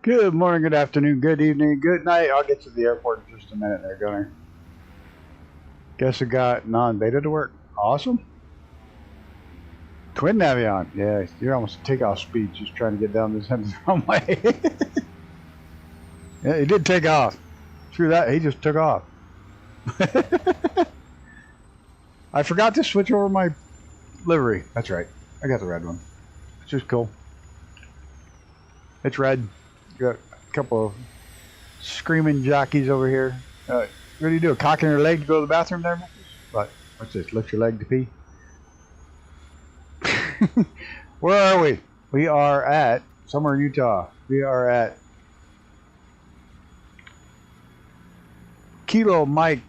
Good morning, good afternoon, good evening, good night. I'll get to the airport in just a minute there, Gunner. Guess I got non-beta to work. Awesome. Twin Navion. Yeah, you're almost at takeoff speed just trying to get down this end of the runway. Yeah, he did take off. Screw that, he just took off. I forgot to switch over my livery. That's right. I got the red one. It's just cool. It's red. Got a couple of screaming jockeys over here. What do you do? Cocking your leg to go to the bathroom there? What? What's this? Lift your leg to pee? Where are we? We are at somewhere in Utah. We are at Kilo Mike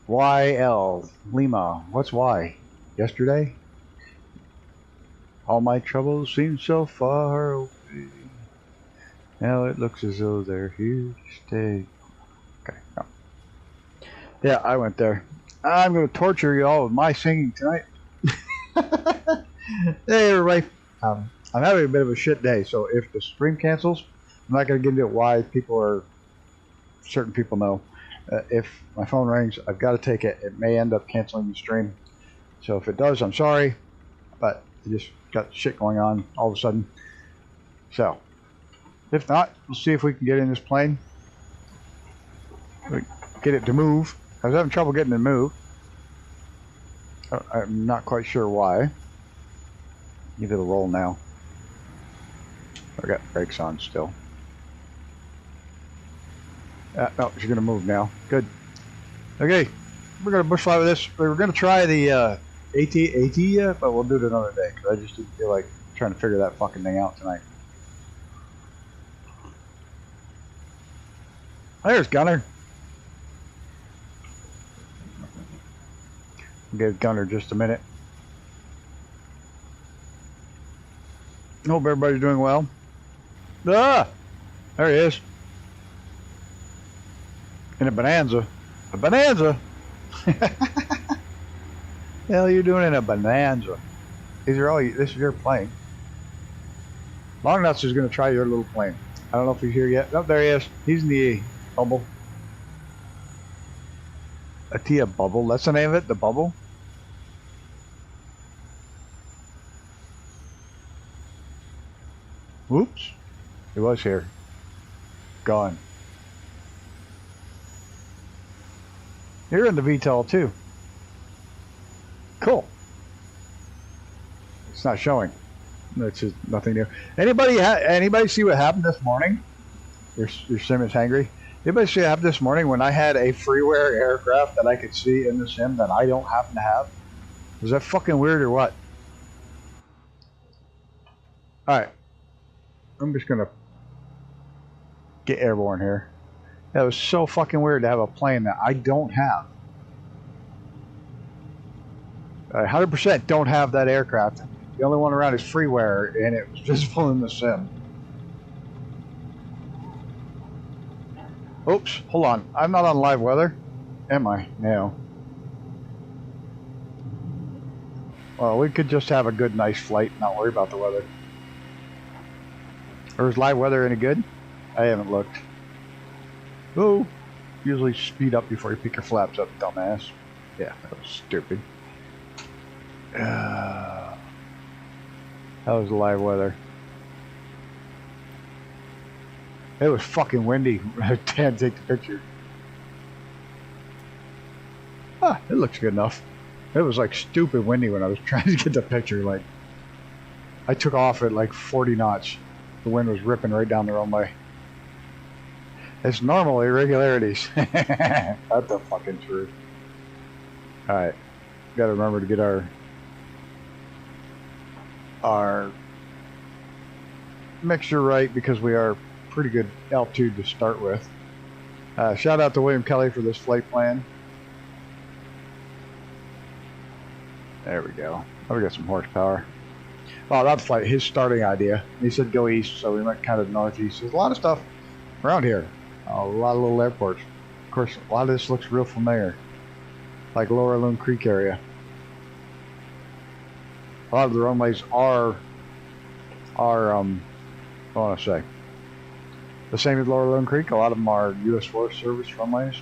YL Lima. What's Y? Yesterday? All my troubles seem so far away. Now it looks as though they're here to stay. Okay. No. Yeah, I went there. I'm going to torture you all with my singing tonight. Hey, everybody. I'm having a bit of a shit day, so if the stream cancels, I'm not going to get into why certain people know. If my phone rings, I've got to take it. It may end up canceling the stream. So if it does, I'm sorry, but I just got shit going on all of a sudden. So, if not, we'll see if we can get in this plane. Get it to move. I was having trouble getting it to move. I'm not quite sure why. Give it a roll now. I got brakes on still. No, she's going to move now. Good. Okay, we're going to bush fly with this. We were going to try the AT, but we'll do it another day because I just didn't feel like trying to figure that fucking thing out tonight. There's Gunner. Give Gunner just a minute. Hope everybody's doing well. Ah! There he is. In a Bonanza. A Bonanza? The hell are you doing in a Bonanza? This is your plane. Long Nuts is going to try your little plane. I don't know if he's here yet. Oh, there he is. He's in the bubble. A Tia bubble. That's the name of it? The bubble? Oops. He was here. Gone. You're in the VTOL too. Cool. It's not showing. That's just nothing new. Anybody see what happened this morning? Your sim is hangry. Anybody see what happened this morning when I had a freeware aircraft that I could see in the sim that I don't happen to have? Was that fucking weird or what? Alright. I'm just gonna get airborne here. That was so fucking weird to have a plane that I don't have. I 100% don't have that aircraft. The only one around is freeware, and it was visible in the sim. Oops, hold on. I'm not on live weather, am I? No. Well, we could just have a good, nice flight and not worry about the weather. Or is live weather any good? I haven't looked. Oh, usually speed up before you pick your flaps up, dumbass. Yeah, that was stupid. That was live weather. It was fucking windy. I can't take the picture. Ah, it looks good enough. It was like stupid windy when I was trying to get the picture. Like, I took off at like 40 knots. The wind was ripping right down the runway. It's normal irregularities. That's the fucking truth. Alright. Gotta remember to get our mixture right because we are pretty good altitude to start with. Shout out to William Kelly for this flight plan. There we go. Oh, we got some horsepower. Well, not the flight, his starting idea. He said go east, so we went kind of northeast. There's a lot of stuff around here. A lot of little airports. Of course, a lot of this looks real familiar. Like Lower Loon Creek area. A lot of the runways are I want to say. The same as Lower Lone Creek. A lot of them are U.S. Forest Service runways.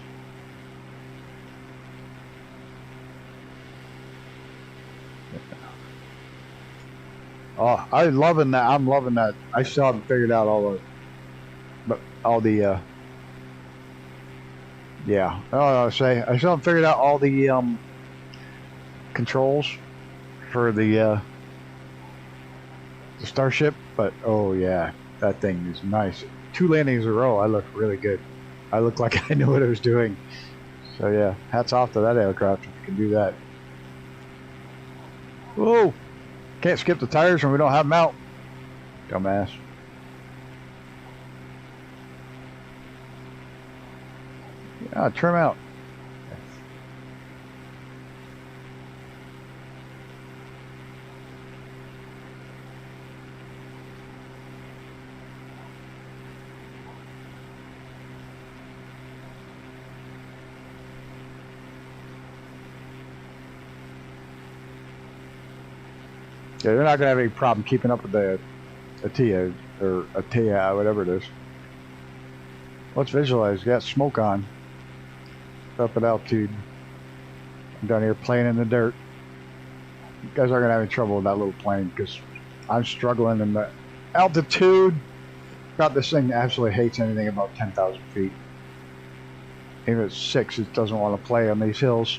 Oh, I'm loving that. I'm loving that. I still haven't figured out yeah. Oh, I say I still haven't figured out all the controls for the Starship, but oh yeah, that thing is nice. 2 landings in a row, I look really good. I look like I knew what I was doing. So yeah, hats off to that aircraft if you can do that. Whoa! Can't skip the tires when we don't have them out. Dumbass. Yeah, trim out. Yeah, they're not gonna have any problem keeping up with the Atia or Atia, whatever it is. Let's visualize. Got smoke on. Up at altitude. I'm down here playing in the dirt. You guys aren't gonna have any trouble with that little plane because I'm struggling in the altitude. God, this thing absolutely hates anything above 10,000 feet. Even at 6, it doesn't want to play on these hills.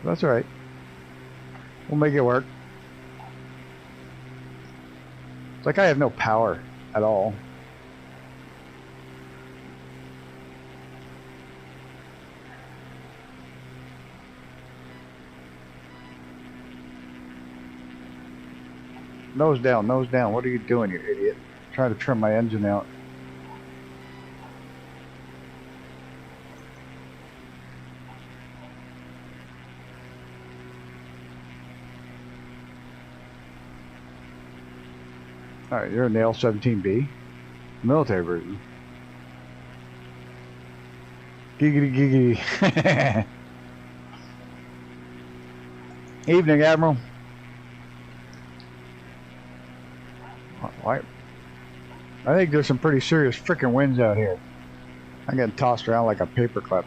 That's all right. We'll make it work. It's like I have no power at all. Nose down, nose down. What are you doing, you idiot? Trying to trim my engine out. Alright, you're in the L-17B. Military version. Giggity giggity. Evening, Admiral. Why? I think there's some pretty serious freaking winds out here. I'm getting tossed around like a paperclip.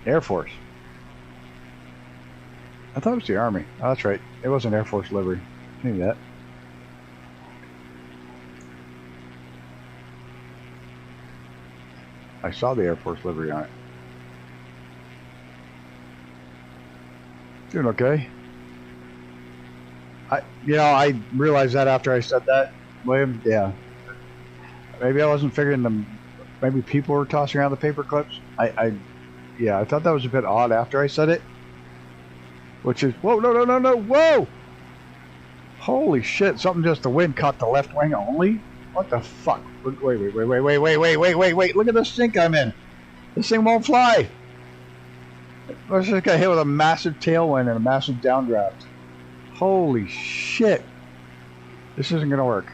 Air Force. I thought it was the Army. Oh, that's right. It was an Air Force livery. I knew that. I saw the Air Force livery on it. Doing okay. I realized that after I said that, William. Yeah. Maybe I wasn't figuring them. Maybe people were tossing around the paper clips. Yeah, I thought that was a bit odd after I said it. Which is, whoa, no, no, no, no, whoa! Holy shit! Something just the wind caught the left wing only. What the fuck? Wait! Look at the sink I'm in. This thing won't fly. I just got hit with a massive tailwind and a massive downdraft. Holy shit! This isn't gonna work.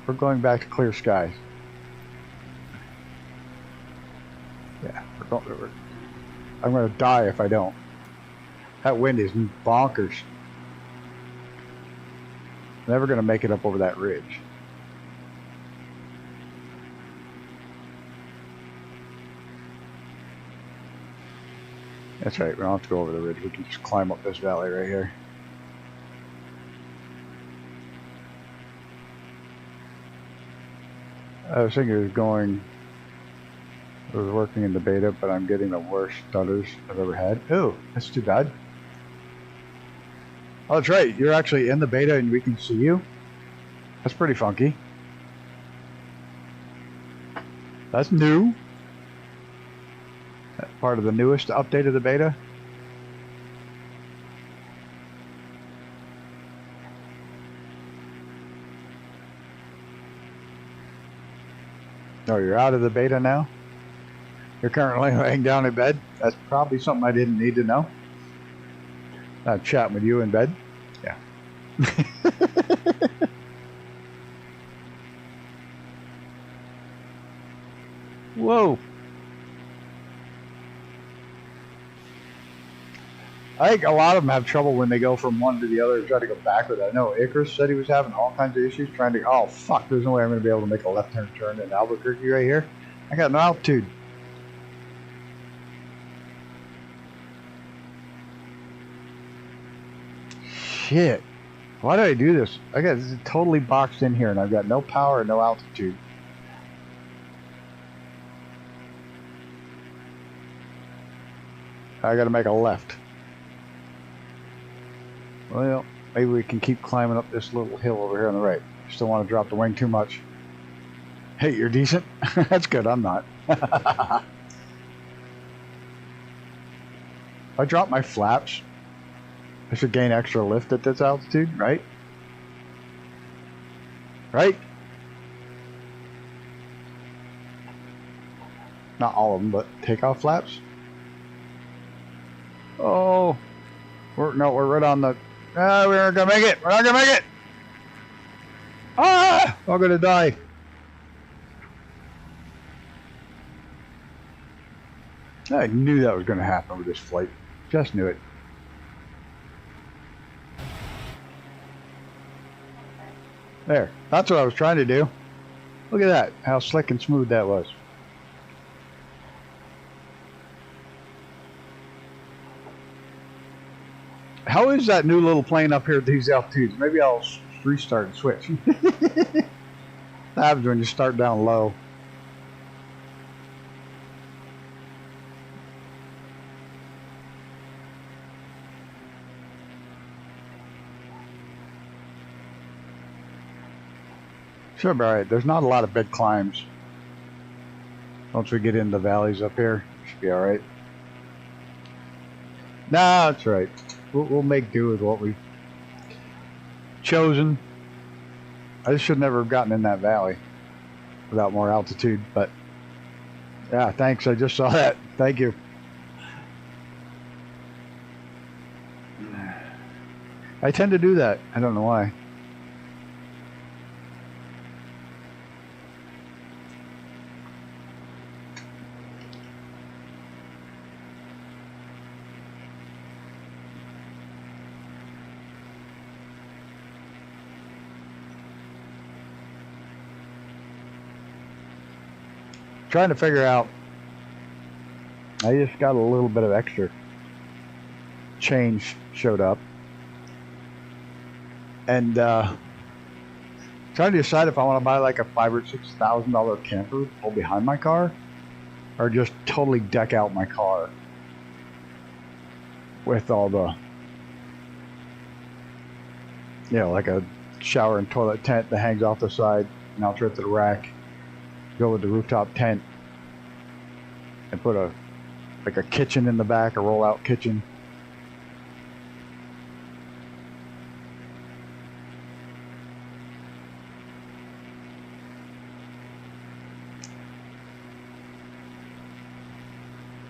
We're going back to clear skies. Yeah, I'm gonna die if I don't. That wind is bonkers. Never gonna make it up over that ridge. That's right, we don't have to go over the ridge. We can just climb up this valley right here. I was thinking I was working in the beta, but I'm getting the worst stutters I've ever had. Ooh, that's too bad. Oh, that's right. You're actually in the beta and we can see you. That's pretty funky. That's new. That's part of the newest update of the beta. Oh, you're out of the beta now? You're currently laying down in bed? That's probably something I didn't need to know. I'm chatting with you in bed. Yeah. Whoa. I think a lot of them have trouble when they go from one to the other and try to go backward. I know Icarus said he was having all kinds of issues trying to, oh fuck, there's no way I'm going to be able to make a left-hand turn in Albuquerque right here. I got no altitude. Shit. Why did I do this? I got this is totally boxed in here and I've got no power and no altitude. I got to make a left. Well, maybe we can keep climbing up this little hill over here on the right. Just don't want to drop the wing too much. Hey, you're decent? That's good, I'm not. I drop my flaps. I should gain extra lift at this altitude, right? Right? Not all of them, but takeoff flaps. Oh, we're right on the. We're not gonna make it. We're not gonna make it. Ah, I'm gonna die. I knew that was gonna happen with this flight. Just knew it. There. That's what I was trying to do. Look at that. How slick and smooth that was. How is that new little plane up here at these altitudes? Maybe I'll restart and switch. That happens when you start down low. Sure, alright. There's not a lot of big climbs. Once we get into the valleys up here, should be alright. Nah, that's right. We'll make do with what we've chosen. I just should never have gotten in that valley without more altitude, but yeah, thanks. I just saw that. Thank you. I tend to do that. I don't know why. Trying to figure out. I just got a little bit of extra change showed up, and trying to decide if I want to buy like a $5,000 or $6,000 camper to pull behind my car, or just totally deck out my car with all the, you know, like a shower and toilet tent that hangs off the side, mounts right to the rack. Go with the rooftop tent and put a kitchen in the back, a roll-out kitchen.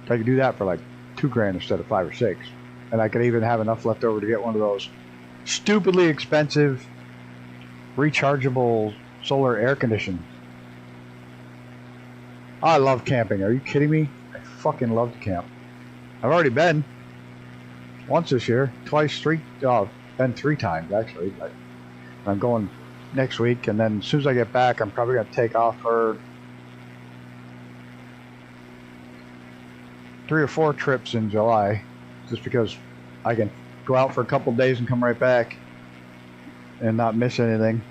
I could do that for like $2,000 instead of $5,000 or $6,000, and I could even have enough left over to get one of those stupidly expensive rechargeable solar air conditioning. I love camping. Are you kidding me? I fucking love to camp. I've already been once this year, twice, been 3 times actually. But I'm going next week, and then as soon as I get back, I'm probably gonna take off for 3 or 4 trips in July, just because I can go out for a couple days and come right back and not miss anything.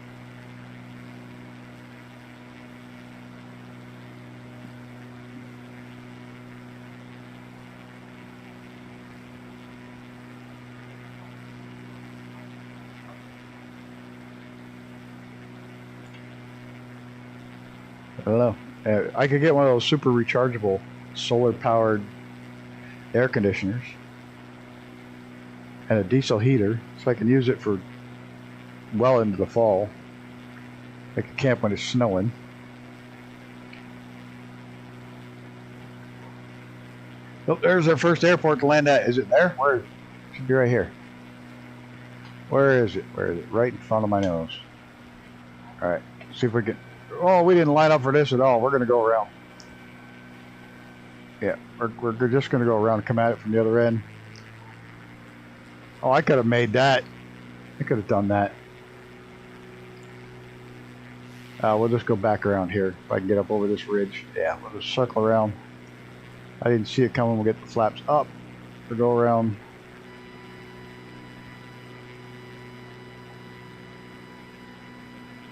I don't know. I could get one of those super rechargeable solar powered air conditioners and a diesel heater, so I can use it for well into the fall. I can camp when it's snowing. Oh, there's our first airport to land at. Is it there? Where is it? It should be right here. Where is it? Where is it? Right in front of my nose. Alright, see if we can. Oh, we didn't line up for this at all. We're going to go around. Yeah, we're just going to go around and come at it from the other end. Oh, I could have made that. I could have done that. We'll just go back around here. If I can get up over this ridge. Yeah, we'll just circle around. I didn't see it coming. We'll get the flaps up. We'll go around.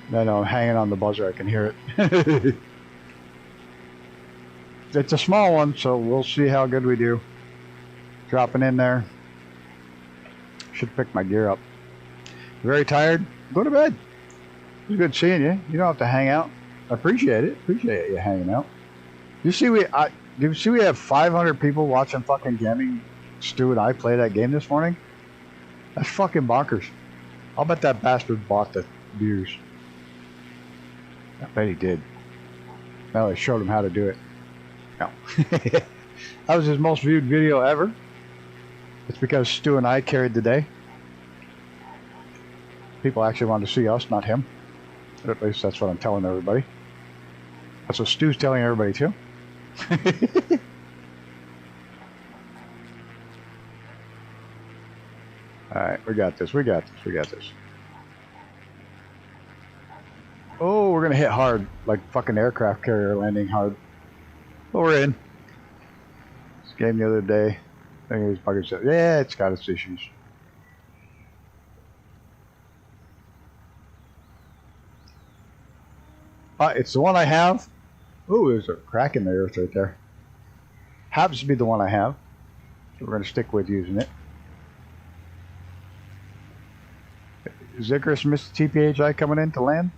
No, I'm hanging on the buzzer. I can hear it. It's a small one, so we'll see how good we do. Dropping in there. Should pick my gear up. Very tired? Go to bed. It was good seeing you. You don't have to hang out. I appreciate it. Appreciate you hanging out. You see we have 500 people watching fucking Gaming Stu and I play that game this morning? That's fucking bonkers. I'll bet that bastard bought the views. I bet he did. Well, I showed him how to do it. No. That was his most viewed video ever. It's because Stu and I carried the day. People actually wanted to see us, not him. But at least that's what I'm telling everybody. That's what Stu's telling everybody too. Alright, we got this, we got this, we got this. Oh, we're gonna hit hard, like fucking aircraft carrier landing hard. But we're in. This game the other day. I think it was buggers. Yeah, it's got its issues. It's the one I have. Ooh, there's a crack in the earth right there. Happens to be the one I have. So we're going to stick with using it. Is Icarus and Mr. TPHI coming in to land?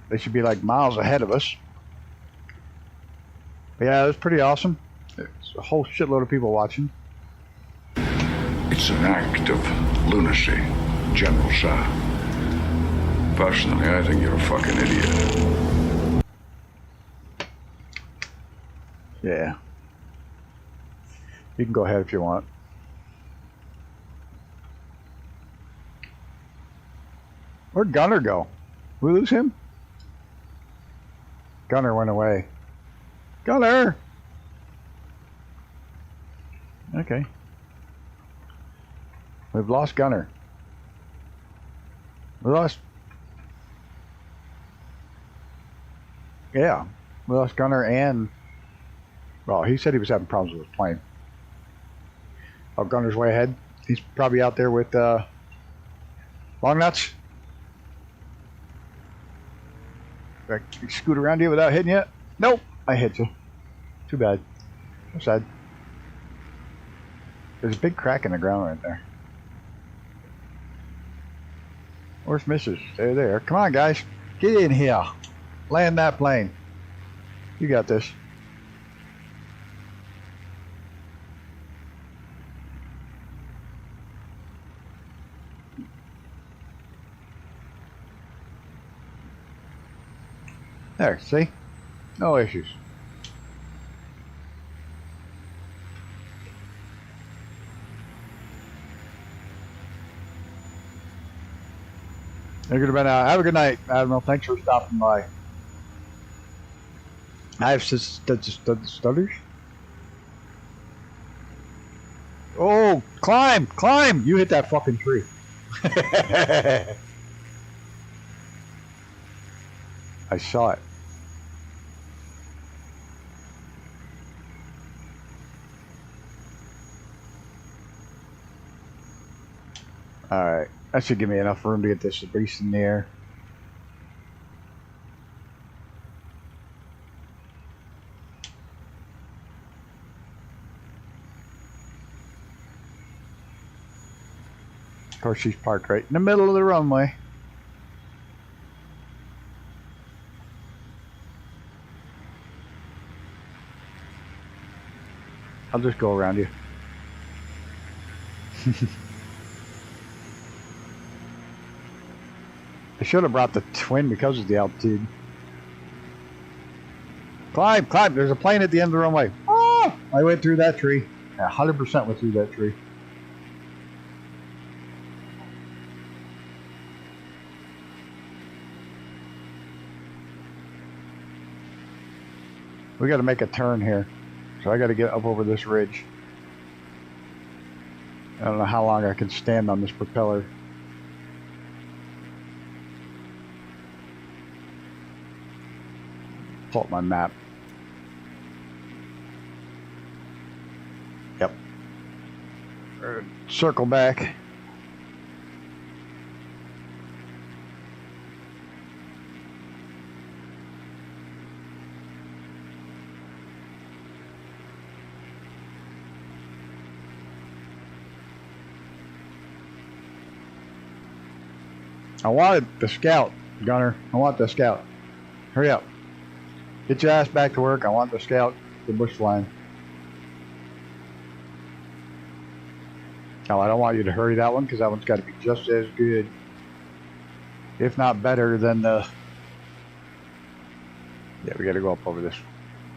They should be like miles ahead of us. But yeah, it was pretty awesome. There's a whole shitload of people watching. It's an act of lunacy, General Sir. Personally, I think you're a fucking idiot. Yeah. You can go ahead if you want. Where'd Gunner go? We lose him? Gunner went away. Gunner! Okay. We've lost Gunner. We lost... Yeah. We lost Gunner and... Well, he said he was having problems with his plane. Oh, Gunner's way ahead. He's probably out there with Long Nuts. Did I scoot around you without hitting you? Nope, I hit you. Too bad. So sad. There's a big crack in the ground right there. Where's Mrs.? They're there. Come on, guys. Get in here. Land that plane. You got this. There, see? No issues. Have a good night, Admiral. Thanks for stopping by. I have stutters. Oh, climb! Climb! You hit that fucking tree. I saw it. Alright, that should give me enough room to get this beast in the air. Of course, she's parked right in the middle of the runway. I'll just go around you. I should have brought the twin because of the altitude. Climb, climb. There's a plane at the end of the runway. Oh! I went through that tree. 100% went through that tree. We got to make a turn here. So I got to get up over this ridge. I don't know how long I can stand on this propeller. Pull up my map. Yep. Circle back. I wanted the scout, Gunner. I want the scout. Hurry up. Get your ass back to work. I want the scout, the bush line. No, I don't want you to hurry that one because that one's got to be just as good, if not better than the... Yeah, we got to go up over this.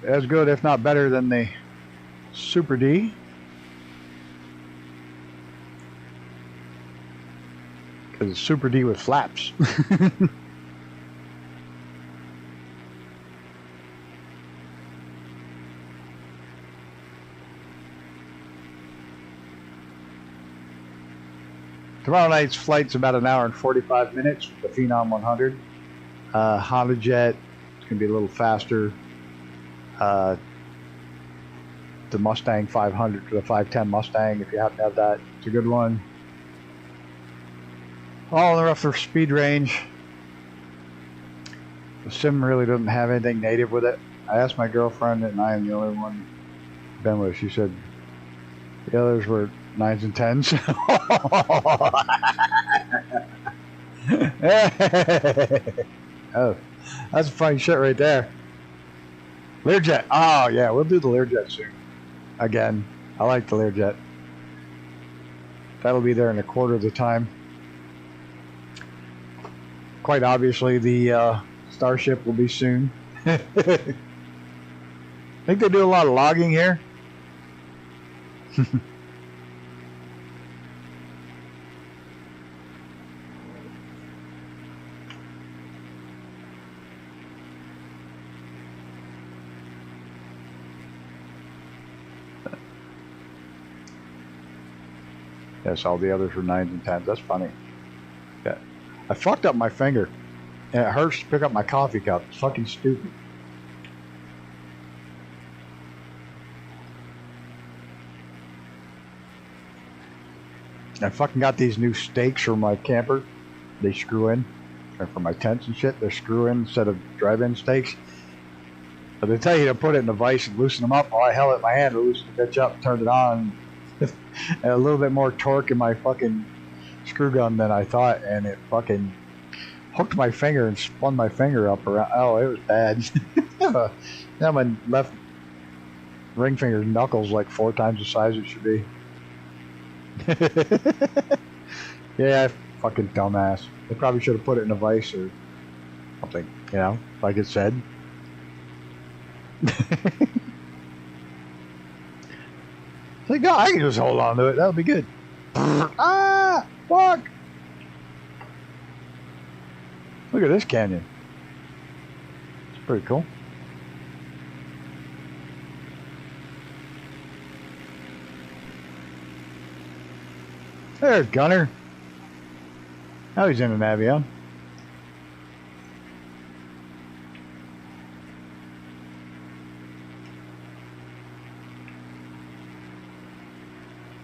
As good, if not better than the Super D. Because it's Super D with flaps. Tomorrow night's flight's about an hour and 45 minutes with the Phenom 100. Honda Jet, it's going to be a little faster. The Mustang 500 for the 510 Mustang, if you happen to have that, it's a good one. All in the rougher speed range. The sim really doesn't have anything native with it. I asked my girlfriend, and I am the only one been with. She said the others were 9s and 10s. Oh, that's funny shit right there. Learjet. Oh yeah, we'll do the Learjet soon. Again, I like the Learjet. That'll be there in a quarter of the time. Quite obviously, the Starship will be soon. I think they do a lot of logging here. Yes, all the others were 9s and 10s. That's funny. Yeah. I fucked up my finger. And it hurts to pick up my coffee cup. It's fucking stupid. I fucking got these new stakes for my camper. They screw in. And for my tents and shit, they screw in instead of drive-in stakes. But they tell you to put it in a vise and loosen them up. Well, I held it in my hand, loosened the bitch up, turned it on. And a little bit more torque in my fucking screw gun than I thought, and it fucking hooked my finger and spun my finger up around. Oh, it was bad. Now my left ring finger knuckles like 4 times the size it should be. Yeah, fucking dumbass. They probably should have put it in a vise or something, you know, like it said. Like, no, I can just hold on to it. That'll be good. Ah, fuck! Look at this canyon. It's pretty cool. There's Gunner. Now he's in an avion.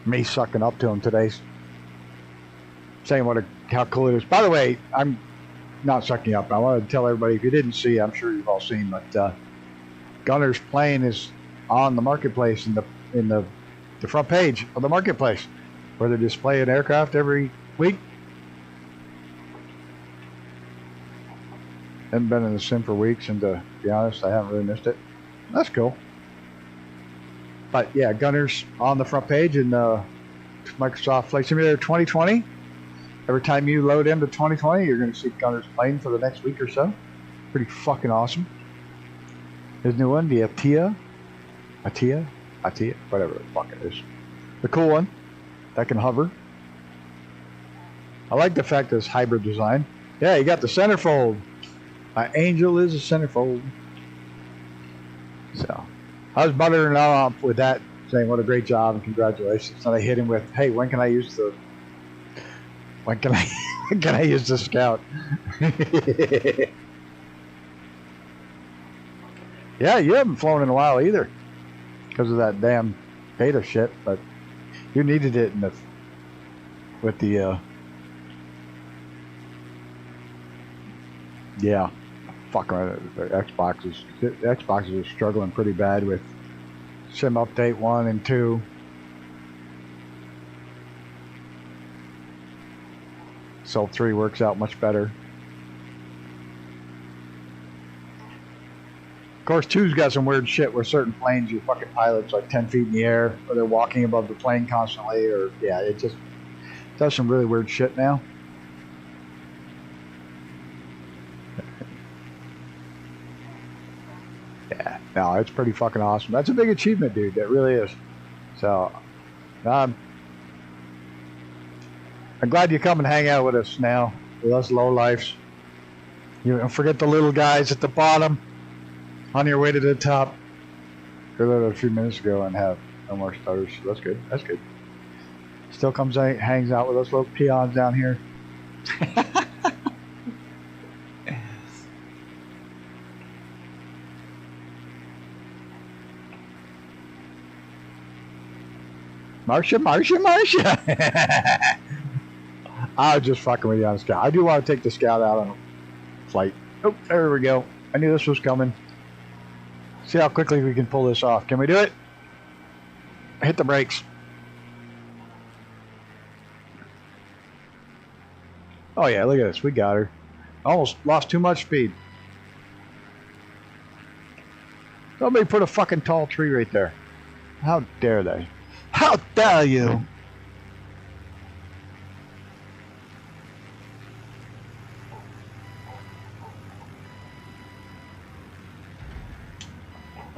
Me sucking up to him today, saying how cool it is. By the way, I'm not sucking up. I wanted to tell everybody, if you didn't see, I'm sure you've all seen, but Gunner's plane is on the marketplace in the front page of the marketplace, where they display an aircraft every week. Haven't been in the sim for weeks, and to be honest, I haven't really missed it. That's cool. But yeah, Gunner's on the front page in Microsoft Flight Simulator 2020. Every time you load into 2020, you're going to see Gunner's plane for the next week or so. Pretty fucking awesome. His new one, the Atia, whatever the fuck it is. The cool one that can hover. I like the fact that it's hybrid design. Yeah, you got the centerfold. My Angel is a centerfold. So I was buttering up with that, saying what a great job and congratulations. And I hit him with, hey, when can I use the can I use the Scout? Yeah, you haven't flown in a while either, because of that damn beta shit. But you needed it in with the yeah, fuck, the Xboxes are struggling pretty bad with Sim Update 1 and 2. So 3 works out much better. Of course, 2's got some weird shit where certain planes, your fucking pilot's like 10 feet in the air, or they're walking above the plane constantly, or yeah, it just does some really weird shit now. Yeah, no, it's pretty fucking awesome. That's a big achievement, dude. That really is. So, I'm glad you come and hang out with us now, with us low lifes. You don't forget the little guys at the bottom on your way to the top. You're there a few minutes ago and have no more starters. So that's good. That's good. Still comes hangs out with us little peons down here. Marcia. I was just fucking with you on the Scout. I do want to take the Scout out on a flight. Oh, there we go. I knew this was coming. See how quickly we can pull this off. Can we do it? Hit the brakes. Oh yeah, look at this. We got her. Almost lost too much speed. Somebody put a fucking tall tree right there. How dare they? How dare you?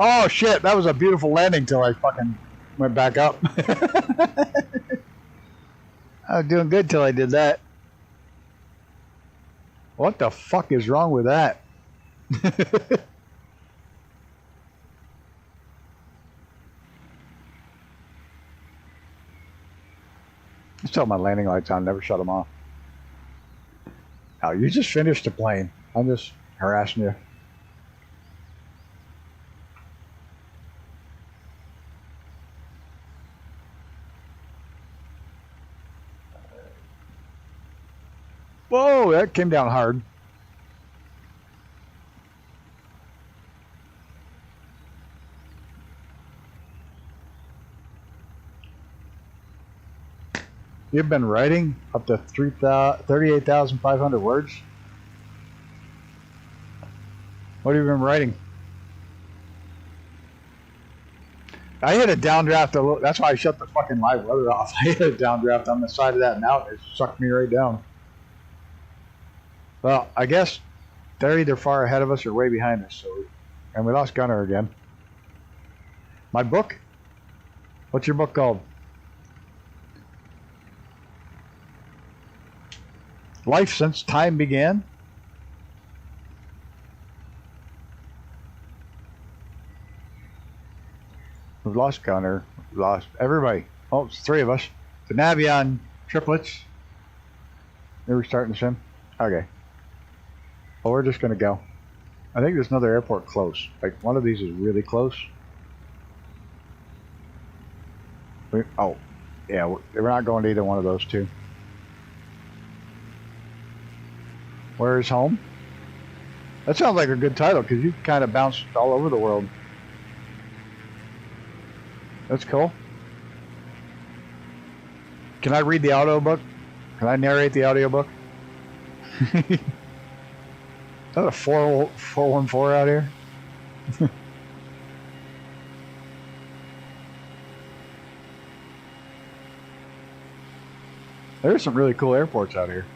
Oh shit, that was a beautiful landing till I fucking went back up. I was doing good till I did that. What the fuck is wrong with that? Just tell my landing lights on, never shut them off. Oh, you just finished the plane. I'm just harassing you. Whoa, that came down hard. You've been writing up to 38,500 words? What have you been writing? I hit a downdraft. That's why I shut the fucking live weather off. I hit a downdraft on the side of that mountain. It sucked me right down. Well, I guess they're either far ahead of us or way behind us. And we lost Gunner again. My book? What's your book called? Life Since Time Began? We've lost Gunner. We've lost everybody. Oh, it's 3 of us. The Navion triplets. Are we starting the sim? Okay. Well, we're just going to go. I think there's another airport close. Like, one of these is really close. Oh, yeah, we're not going to either one of those two. Where is home? That sounds like a good title, because you kind of bounced all over the world. That's cool. Can I read the audiobook? Can I narrate the audiobook? Is that a 414 out here? There's some really cool airports out here.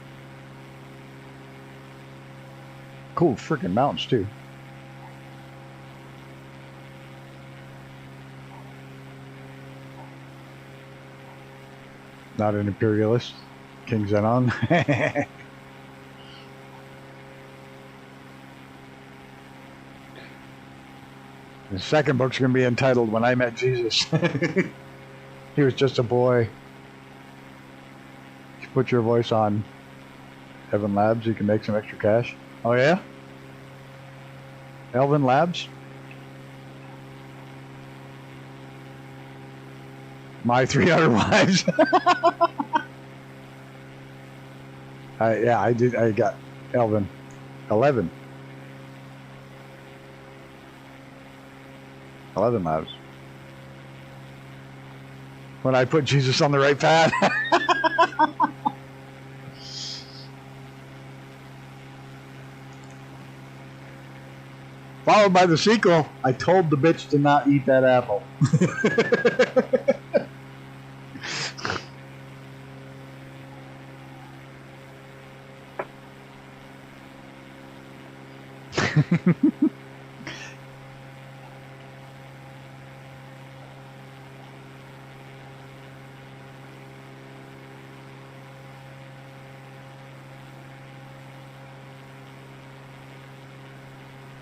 Cool freaking mountains too. Not an imperialist. King Zenon. The second book's going to be entitled When I Met Jesus. He was just a boy. You put your voice on Evan Labs, you can make some extra cash. Oh yeah? Elvin Labs? My 300 Wives. Yeah, I did. I got Elvin. 11 Labs. When I put Jesus on the right path. Followed by the sequel, I told the bitch to not eat that apple.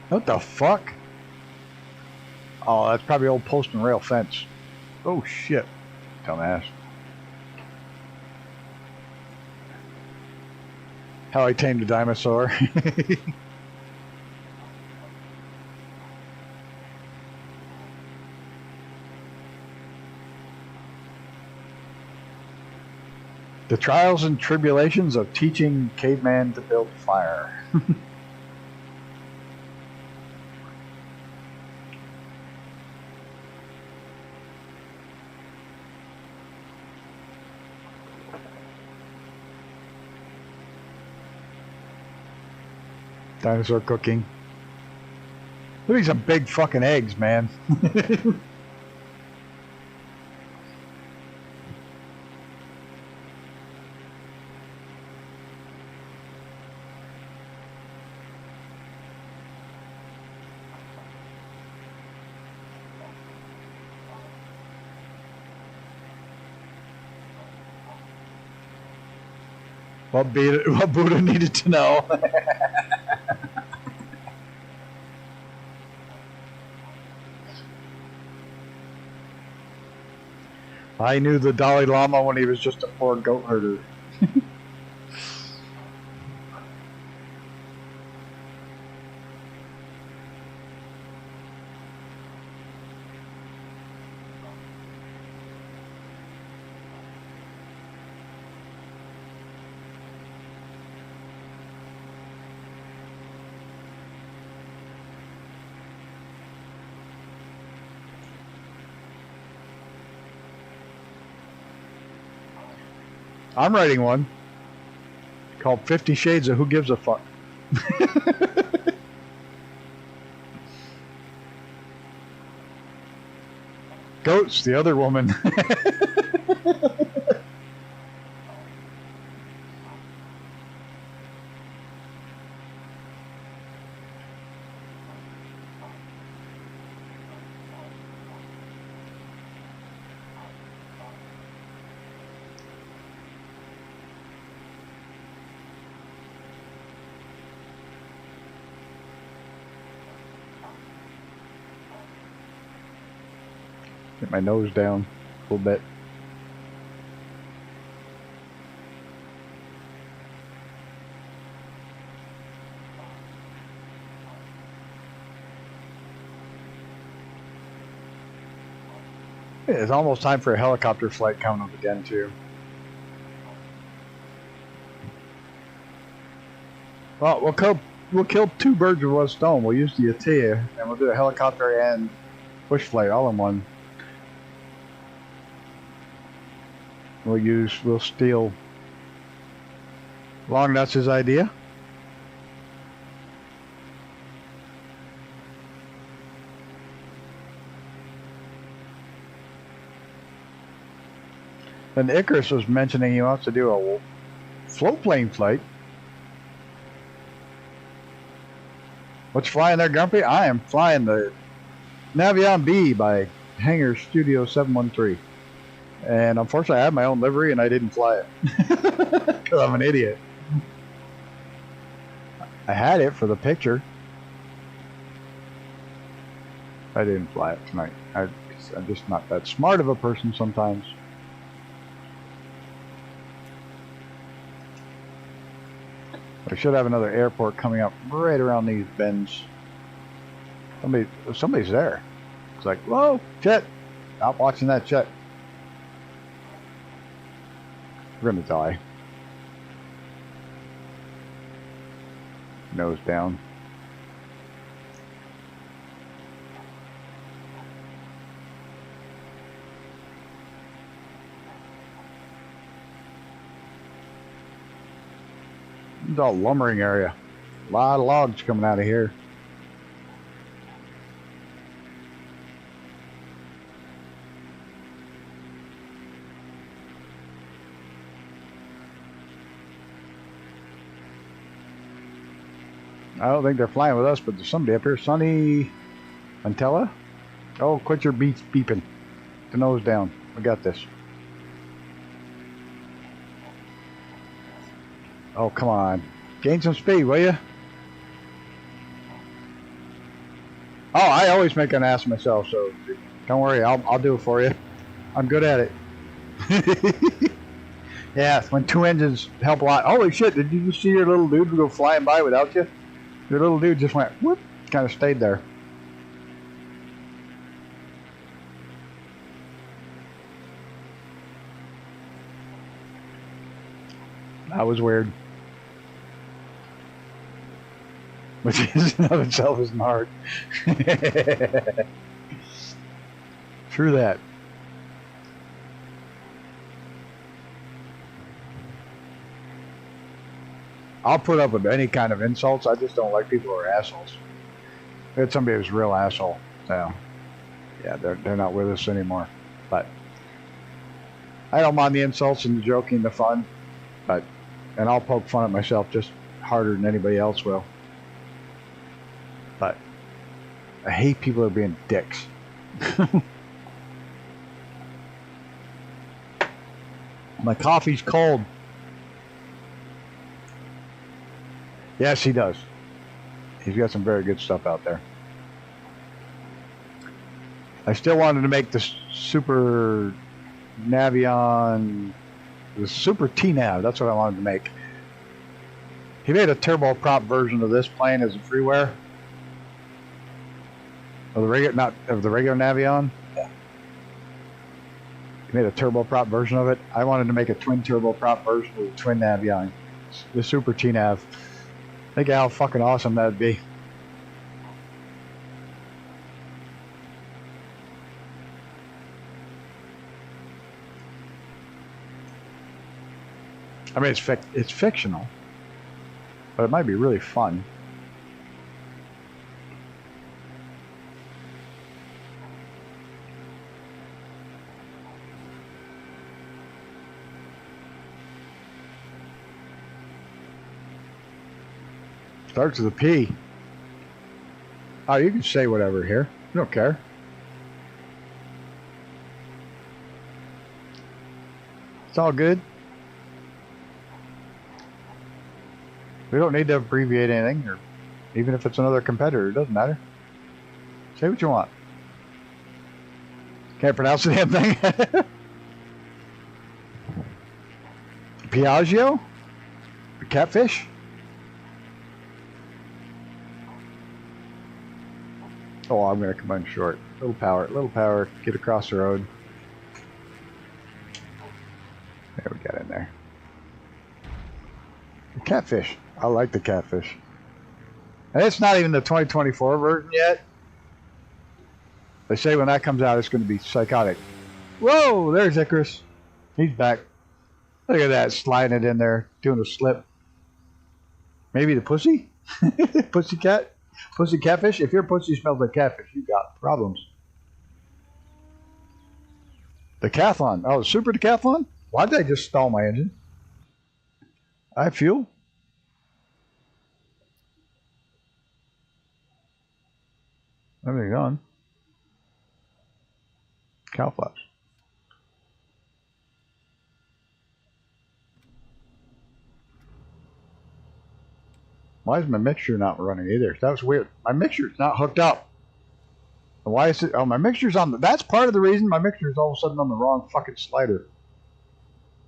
What the fuck? Oh, that's probably old post and rail fence. Oh shit, dumbass. How I Tamed a Dinosaur. The trials and tribulations of teaching caveman to build fire. Dinosaur cooking. Look at some big fucking eggs, man. What Buddha needed to know. I knew the Dalai Lama when he was just a poor goat herder. I'm writing one called 50 Shades of Who Gives a Fuck. Goats, the other woman. Get my nose down a little bit. It's almost time for a helicopter flight coming up again too. Well, we'll kill two birds with one stone. We'll use the Atia and we'll do a helicopter and bush flight all in one. We'll steal Long Nuts' idea. And Icarus was mentioning he wants to do a float plane flight. What's flying there, Grumpy? I am flying the Navion B by Hangar Studio 713. And unfortunately, I have my own livery and I didn't fly it. Because I'm an idiot. I had it for the picture. I didn't fly it tonight. I'm just not that smart of a person sometimes. I should have another airport coming up right around these bends. Somebody's there. It's like, whoa, jet. Not watching that jet. We're gonna die. Nose down. It's all lumbering area. A lot of logs coming out of here. I don't think they're flying with us, but there's somebody up here. Sonny Mantella? Oh, quit your beeping. The nose down. We got this. Oh, come on. Gain some speed, will you? Oh, I always make an ass of myself, so don't worry. I'll do it for you. I'm good at it. Yeah, when two engines help a lot. Holy shit, did you just see your little dude go flying by without you? Your little dude just went, whoop, kind of stayed there. That was weird. Which is in of itself isn't hard. True that. I'll put up with any kind of insults. I just don't like people who are assholes. I had somebody who's a real asshole. So, yeah, they're not with us anymore. But I don't mind the insults and the joking, the fun. And I'll poke fun at myself just harder than anybody else will. But I hate people who are being dicks. My coffee's cold. Yes, he does. He's got some very good stuff out there. I still wanted to make the Super Navion, the Super T-Nav. That's what I wanted to make. He made a turboprop version of this plane as a freeware. Of the regular, not of the regular Navion. Yeah. He made a turboprop version of it. I wanted to make a twin turboprop version of the twin Navion, the Super T-Nav. Think of how fucking awesome that'd be. I mean, it's fictional, but it might be really fun. Starts with a P. Oh, you can say whatever here. We don't care. It's all good. We don't need to abbreviate anything, or even if it's another competitor, it doesn't matter. Say what you want. Can't pronounce the damn thing. Piaggio? The catfish? Oh, I'm going to come in short. Little power, get across the road. There we got in there. The catfish. I like the catfish. And it's not even the 2024 version yet. They say when that comes out, it's going to be psychotic. Whoa, there's Icarus. He's back. Look at that, sliding it in there, doing a slip. Maybe the pussy? Pussycat? Pussy catfish? If your pussy smells like catfish, you got problems. Decathlon. Oh, Super Decathlon? Why did I just stall my engine? I have fuel. Everything on. Cow flaps. Why is my mixture not running either? That was weird. My mixture's not hooked up. Why is it? Oh, my mixture's on. That's part of the reason my mixture's all of a sudden on the wrong fucking slider.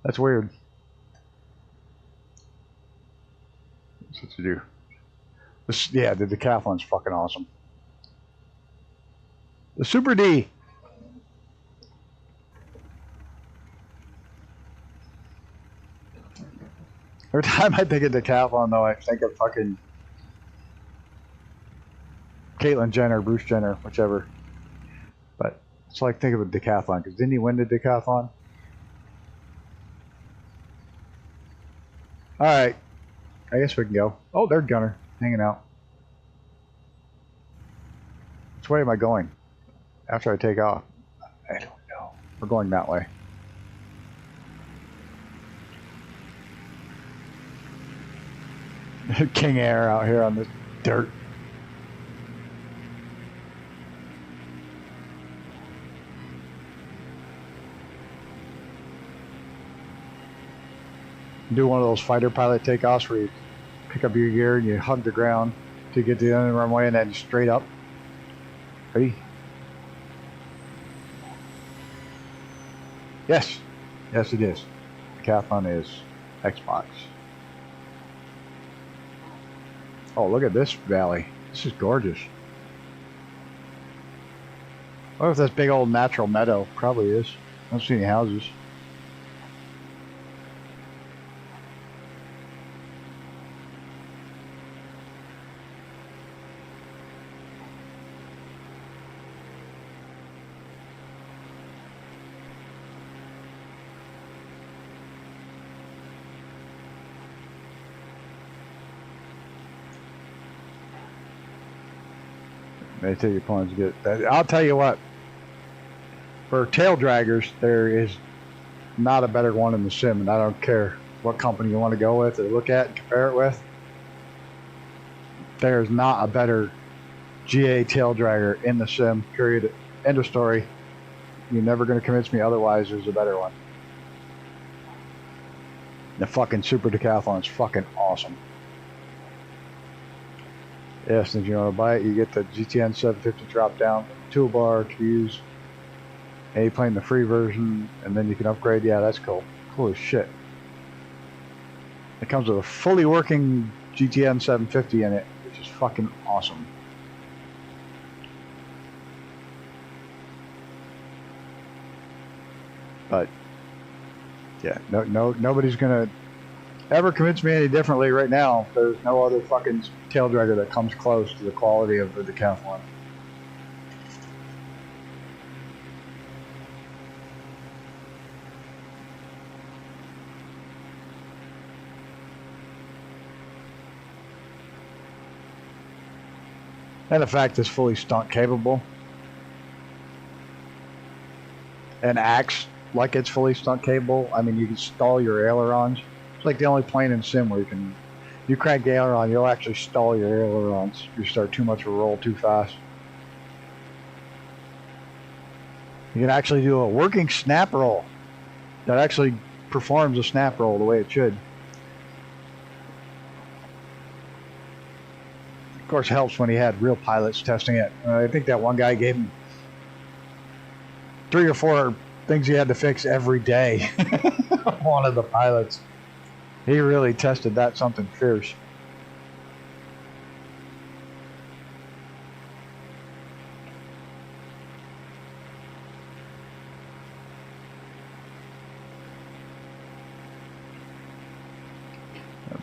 That's weird. What's it to do? This, yeah, the decathlon's fucking awesome. The Super D. Every time I think of decathlon, though, I think of fucking Caitlyn Jenner, Bruce Jenner, whichever. But it's like think of a decathlon, because didn't he win the decathlon? All right, I guess we can go. Oh, there's Gunner hanging out. Which way am I going? After I take off, I don't know. We're going that way. King Air out here on this dirt. Do one of those fighter pilot takeoffs where you pick up your gear and you hug the ground to get to the end of the runway and then straight up. Ready? Yes. Yes, it is. Decathlon is Xbox. Oh, look at this valley. This is gorgeous. I wonder if that's big old natural meadow. Probably is. I don't see any houses. They tell your opponents get that. I'll tell you what. For tail draggers, there is not a better one in the sim, and I don't care what company you want to go with or look at and compare it with. There's not a better GA tail dragger in the sim, period. End of story. You're never going to convince me otherwise. There's a better one. The fucking Super Decathlon is fucking awesome. Yes, and if you want to buy it, you get the GTN 750 drop down toolbar to use. And you play in the free version, and then you can upgrade. Yeah, that's cool. Cool as shit. It comes with a fully working GTN 750 in it, which is fucking awesome. But yeah, nobody's gonna ever convince me any differently right now. There's no other fucking tail dragger that comes close to the quality of the Decathlon. And the fact it's fully stunt capable and acts like it's fully stunt capable. I mean, you can stall your ailerons. It's like the only plane in sim where you crank the aileron, you'll actually stall your ailerons. You start too much of a roll too fast. You can actually do a working snap roll that actually performs a snap roll the way it should. Of course, it helps when he had real pilots testing it. I think that one guy gave him 3 or 4 things he had to fix every day. One of the pilots. He really tested that something fierce.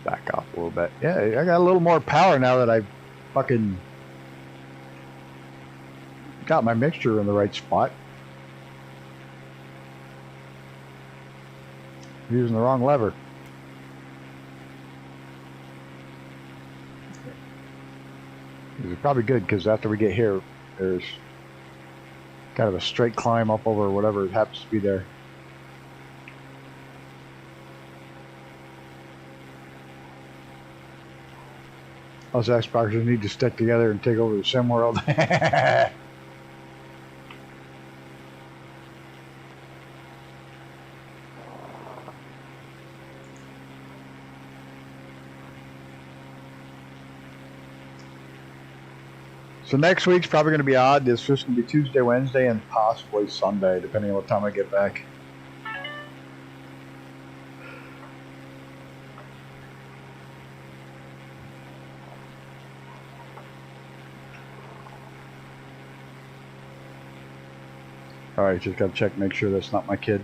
Back off a little bit. Yeah, I got a little more power now that I've fucking got my mixture in the right spot. I'm using the wrong lever. It's probably good because after we get here, there's kind of a straight climb up over whatever happens to be there. Us Xboxers need to stick together and take over the sim world. So next week's probably going to be odd. It's just going to be Tuesday, Wednesday, and possibly Sunday, depending on what time I get back. Alright, just got to check, make sure that's not my kid.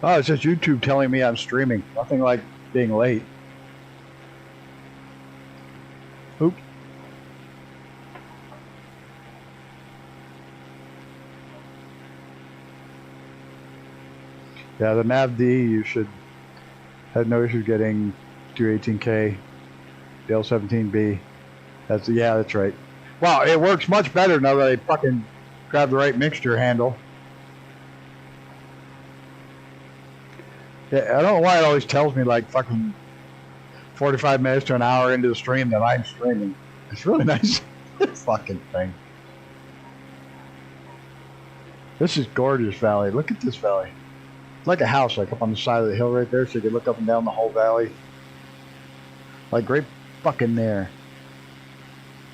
Oh, it's just YouTube telling me I'm streaming. Nothing like being late. Oop. Yeah, the NAV-D, you should have no issue getting 218K, the L17B. Yeah, that's right. Wow, it works much better now that I fucking grabbed the right mixture handle. Yeah, I don't know why it always tells me like fucking 45 minutes to an hour into the stream that I'm streaming. It's really nice. Fucking thing. This is gorgeous valley. Look at this valley. It's like a house, like up on the side of the hill right there, so you can look up and down the whole valley. Like right fucking there.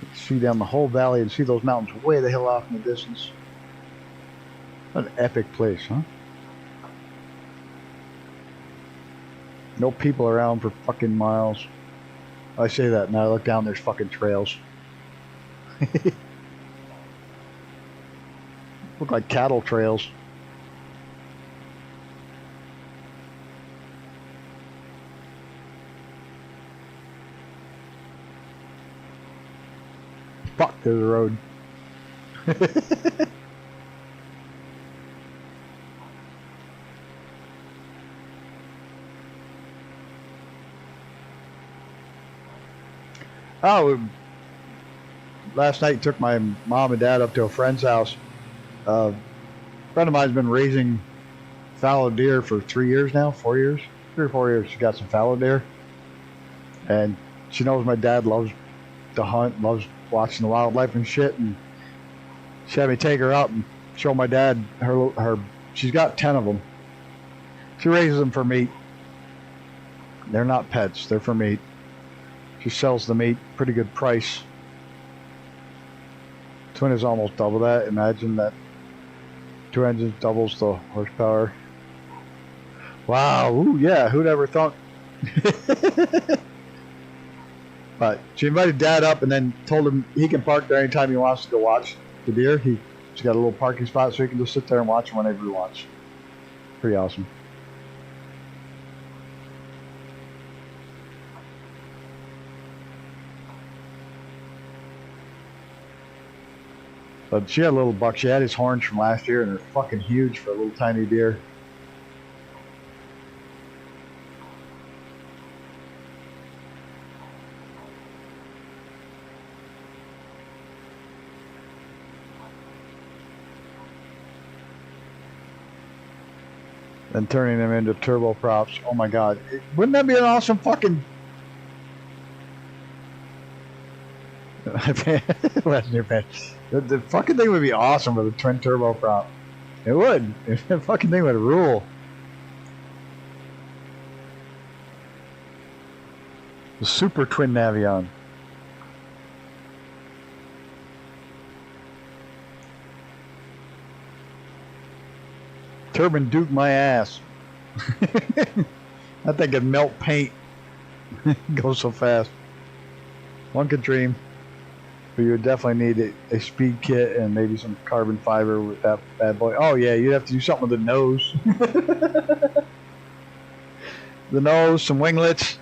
You can see down the whole valley and see those mountains way the hell off in the distance. What an epic place, huh? No people around for fucking miles. I say that and I look down, there's fucking trails. Look like cattle trails. Fuck, there's a road. Oh, last night took my mom and dad up to a friend's house. A friend of mine's been raising fallow deer for 3 years now, 4 years, 3 or 4 years. She got some fallow deer, and she knows my dad loves to hunt, loves watching the wildlife and shit. And she had me take her out and show my dad her. She's got 10 of them. She raises them for meat. They're not pets; they're for meat. She sells the meat, pretty good price. Twin is almost double that. Imagine that 2 engines doubles the horsepower. Wow, ooh, yeah, who'd ever thought? But she invited Dad up and then told him he can park there anytime he wants to go watch the deer. She's got a little parking spot so he can just sit there and watch whenever he wants. Pretty awesome. But she had a little buck. She had his horns from last year, and they're fucking huge for a little tiny deer. And turning them into turboprops. Oh my god. Wouldn't that be an awesome fucking... The fucking thing would be awesome with a twin turboprop. It would. The fucking thing would rule. The super twin Navion. Turbine Duke my ass. That thing could melt paint. Goes so fast. One could dream. But you would definitely need a speed kit and maybe some carbon fiber with that bad boy. Oh yeah, you'd have to do something with the nose. The nose, some winglets.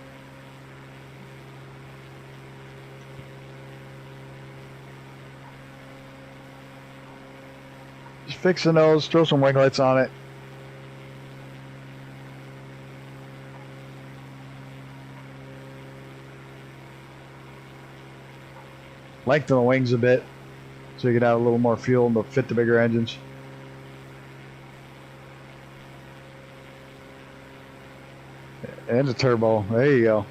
Just fix the nose, throw some winglets on it. Lengthen the wings a bit so you can have a little more fuel to fit the bigger engines. And a turbo. There you go.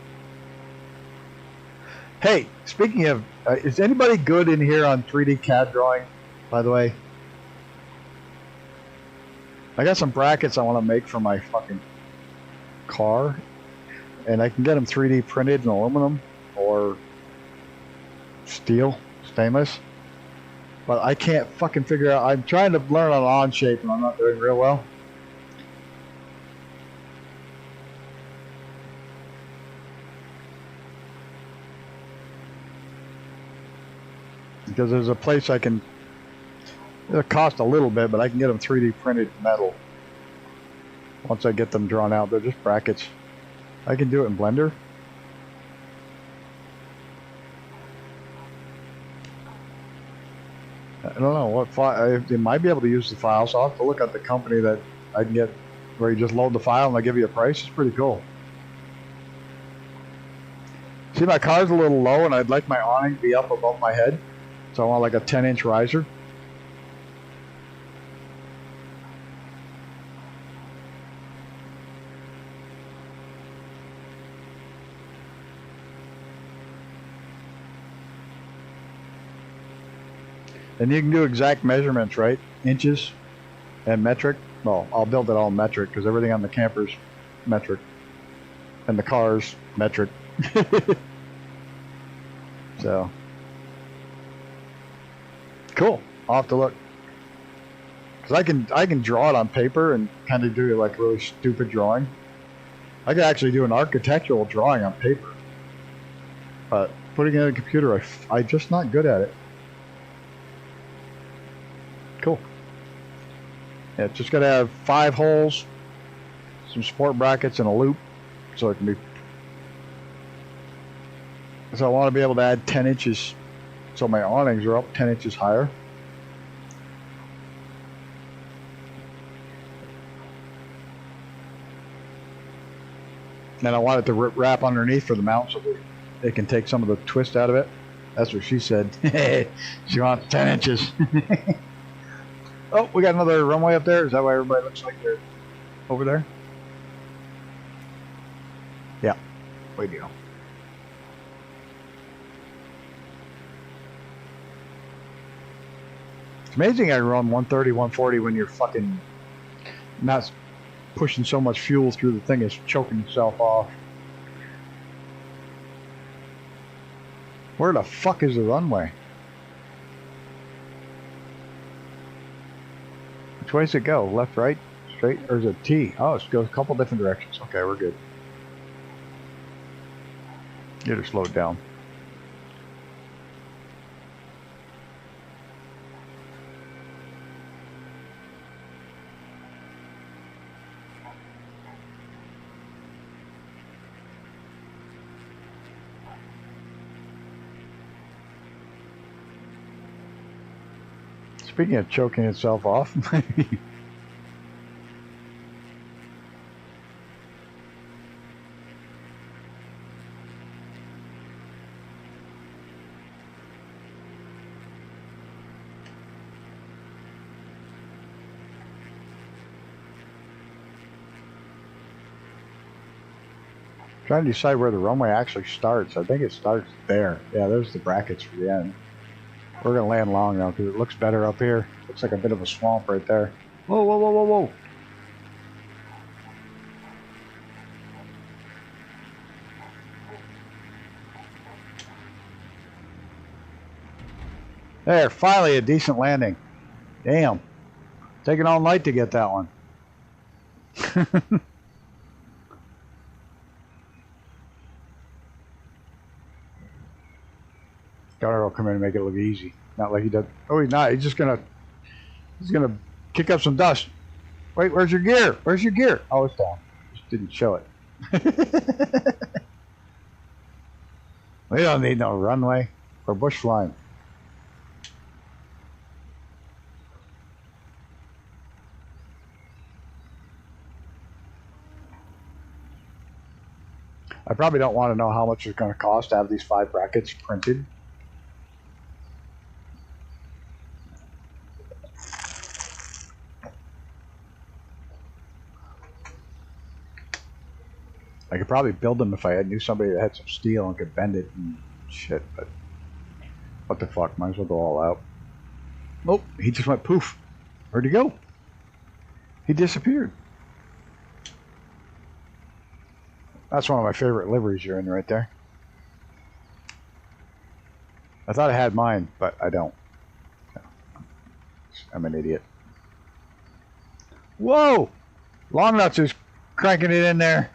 Hey, speaking of, is anybody good in here on 3D CAD drawing, by the way? I got some brackets I want to make for my fucking car. and I can get them 3D printed in aluminum or steel, stainless. But I can't fucking figure out. I'm trying to learn on on-shape, and I'm not doing real well. Because there's a place I can. It'll cost a little bit, but I can get them 3D printed metal. Once I get them drawn out, they're just brackets. I can do it in Blender. I don't know what file. They might be able to use the file, so I'll have to look at the company that I can get where you just load the file and they give you a price. It's pretty cool. See, my car's a little low, and I'd like my awning to be up above my head, so I want like a 10-inch riser. And you can do exact measurements, right? Inches and metric. Well, I'll build it all metric because everything on the camper's metric. And the car's metric. So. Cool. I'll have to look. Because I can draw it on paper and kind of do like really stupid drawing. I could actually do an architectural drawing on paper. But putting it in a computer, I'm just not good at it. Cool. Yeah, just got to have 5 holes, some support brackets, and a loop, so it can be. So I want to be able to add 10 inches, so my awnings are up 10 inches higher. And I want it to wrap underneath for the mount, so that it can take some of the twist out of it. That's what she said. She wants 10 inches. Oh, we got another runway up there. Is that why everybody looks like they're over there? Yeah, way to go. It's amazing I run 130, 140 when you're fucking not pushing so much fuel through the thing, it's choking itself off. Where the fuck is the runway? Which way does it go? Left, right, straight, or is it T? Oh, it goes a couple different directions. Okay, we're good. Get her slowed down. Speaking of choking itself off, trying to decide where the runway actually starts. I think it starts there. Yeah, there's the brackets for the end. We're going to land long now because it looks better up here. Looks like a bit of a swamp right there. Whoa, whoa, whoa, whoa, whoa. There, finally a decent landing. Damn. Taking all night to get that one. Gunner will come in and make it look easy. Not like he does. Oh, he's not. He's gonna kick up some dust. Wait, where's your gear? Where's your gear? Oh, it's down. Just didn't show it. We don't need no runway or bush flying. I probably don't want to know how much it's going to cost to have these 5 brackets printed. I could probably build them if I knew somebody that had some steel and could bend it and shit, but what the fuck, might as well go all out. Oh, he just went poof. Where'd he go? He disappeared. That's one of my favorite liveries you're in right there. I thought I had mine, but I don't. I'm an idiot. Whoa! Long Nuts is cranking it in there.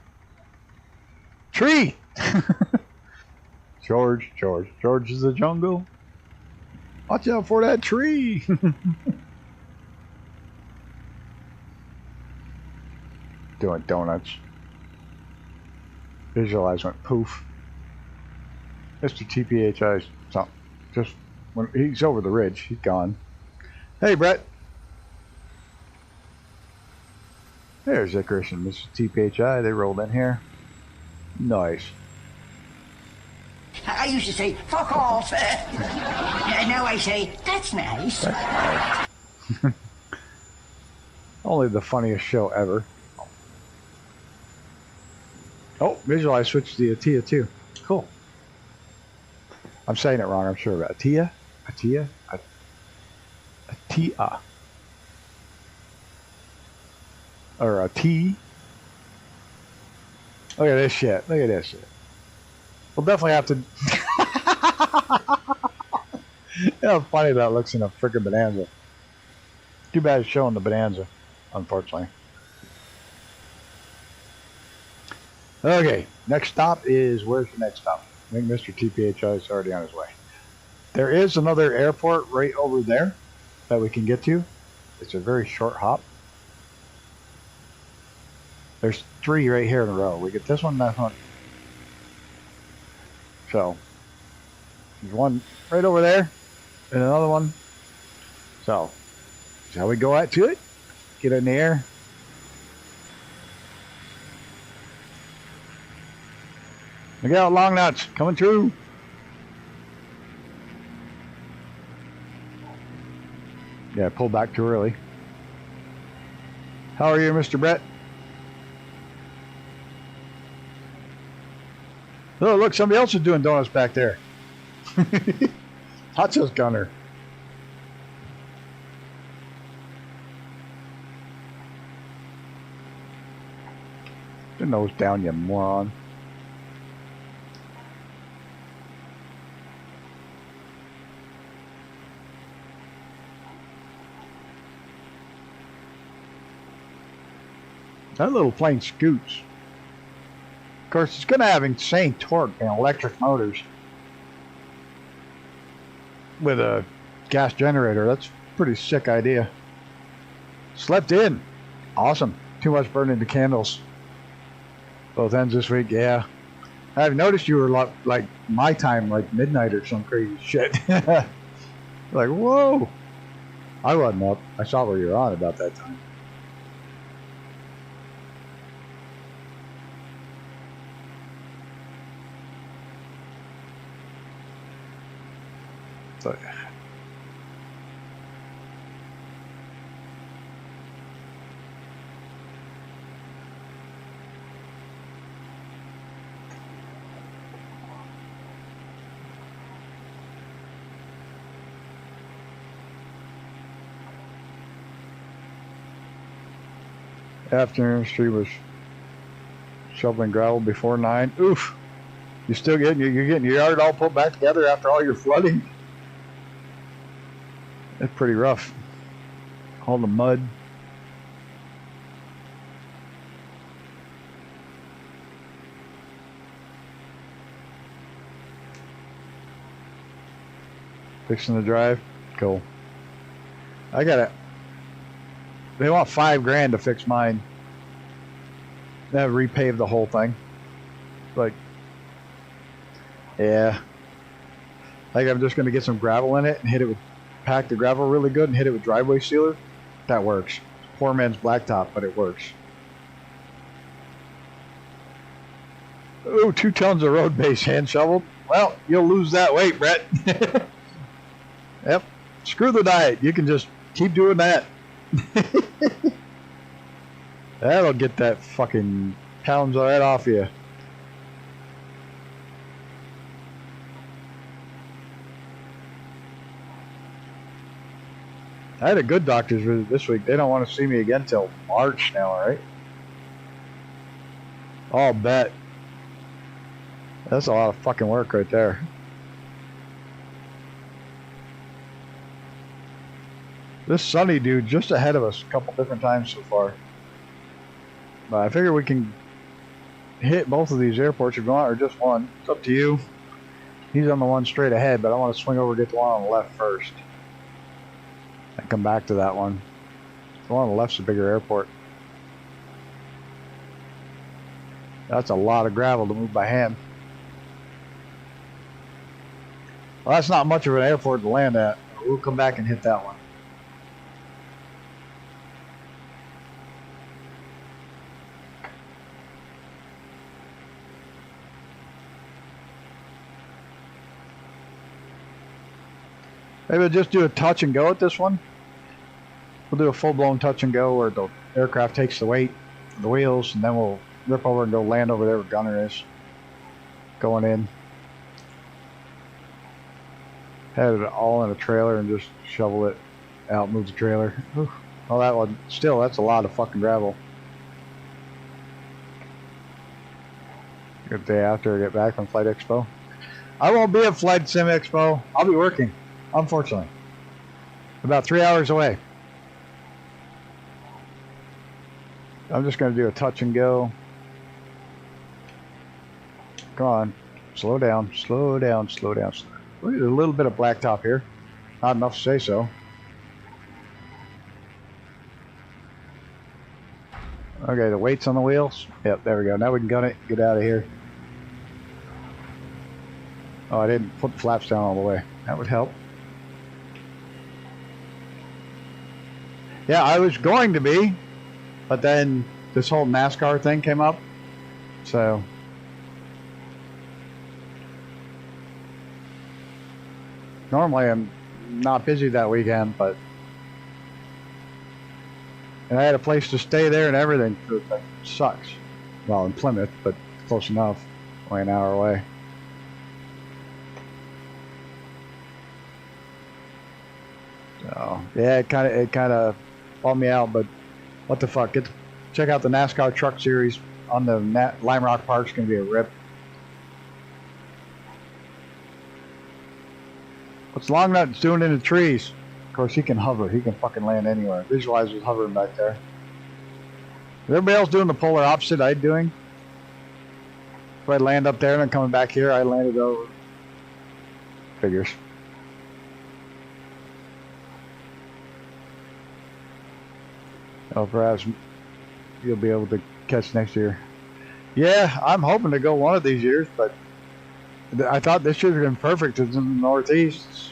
Tree! George is the jungle. Watch out for that tree! Doing donuts. Visualize went poof. Mr. TPHI's just when he's over the ridge, he's gone. Hey, Brett. There's Icarus and Mr. TPHI. They rolled in here. Nice. I used to say, fuck off. Now I say, that's nice. Only the funniest show ever. Oh, Visualize switched to Atia too. Cool. I'm saying it wrong, I'm sure about Atia? Atia? Atia. Or a T. Look at this shit. Look at this shit. We'll definitely have to. How funny that looks in a freaking Bonanza. Too bad it's showing the Bonanza, unfortunately. Okay, next stop is, where's the next stop? I think Mr. TPHI is already on his way. There is another airport right over there that we can get to. It's a very short hop. There's 3 right here in a row. We get this one, that one. So, there's one right over there, and another one. So, shall we go out to it? Get in the air. Look out, Long Nuts, coming through. Yeah, pull back too early. How are you, Mr. Brett? Oh, look, somebody else is doing donuts back there. Hot Sauce Gunner. Get your nose down, you moron. That little plane scoots. Of course, it's going to have insane torque and electric motors with a gas generator. That's a pretty sick idea. Slept in. Awesome. Too much burning the candles. Both ends this week, yeah. I've noticed you were like my time, like midnight or some crazy shit. Like, whoa. I wasn't up. I saw where you were on about that time. So, afternoon street was shoveling gravel before 9. Oof. You're still getting your yard all put back together after all your flooding. It's pretty rough. All the mud. Fixing the drive. Cool. I gotta. They want $5,000 to fix mine. They have repaved the whole thing. Like, yeah. Like, I'm just gonna get some gravel in it and hit it with. Pack the gravel really good and hit it with driveway sealer. That works. Poor man's blacktop, but it works. Oh, 2 tons of road base hand shoveled. Well, you'll lose that weight, Brett. Yep. Screw the diet. You can just keep doing that. That'll get that fucking pounds right off you. I had a good doctor's visit this week. They don't want to see me again till March now, right? I'll bet. That's a lot of fucking work right there. This sunny dude just ahead of us a couple different times so far. But I figure we can hit both of these airports if you want, or just one. It's up to you. He's on the one straight ahead, but I want to swing over and get the one on the left first. And come back to that one. The one on the left's a bigger airport. That's a lot of gravel to move by hand. Well, that's not much of an airport to land at. We'll come back and hit that one. Maybe we'll just do a touch and go at this one. We'll do a full-blown touch and go where the aircraft takes the weight of the wheels, and then we'll rip over and go land over there where Gunner is. Going in. Had it all in a trailer and just shovel it out, move the trailer. Whew. Well, that one, still, that's a lot of fucking gravel. Good day after I get back from Flight Expo. I won't be at Flight Sim Expo. I'll be working, unfortunately. About 3 hours away. I'm just going to do a touch and go. Come on. Slow down, slow down, slow down. Look at a little bit of blacktop here. Not enough to say so. Okay, the weight's on the wheels. Yep, there we go. Now we can gun it, get out of here. Oh, I didn't put the flaps down all the way. That would help. Yeah, I was going to be, but then this whole NASCAR thing came up. So normally I'm not busy that weekend, but and I had a place to stay there and everything. It sucks. Well, in Plymouth, but close enough. Only an hour away. So yeah, it kind of bummed me out, but what the fuck? Check out the NASCAR Truck Series on the Lime Rock Park. It's gonna be a rip. What's Longnut doing in the trees? Of course, he can hover. He can fucking land anywhere. Visualize was hovering back there. Is everybody else doing the polar opposite I'm doing? If I land up there and then coming back here, I landed over. Figures. Oh, perhaps you'll be able to catch next year. Yeah, I'm hoping to go one of these years, but I thought this should have been perfect. It's in the Northeast. It's,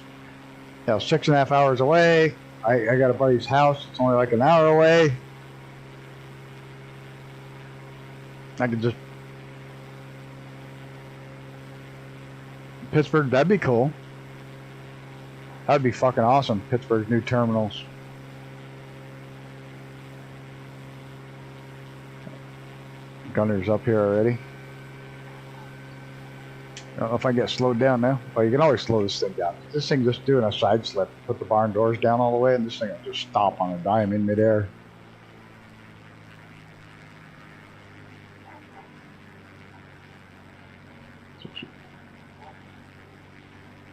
6.5 hours away. I got a buddy's house. It's only like an hour away. I could just... Pittsburgh, that'd be cool. That'd be fucking awesome. Pittsburgh's new terminals. Gunner's up here already. I don't know if I get slowed down now. Well, you can always slow this thing down. This thing just doing a side slip. Put the barn doors down all the way, and this thing will just stop on a dime in midair.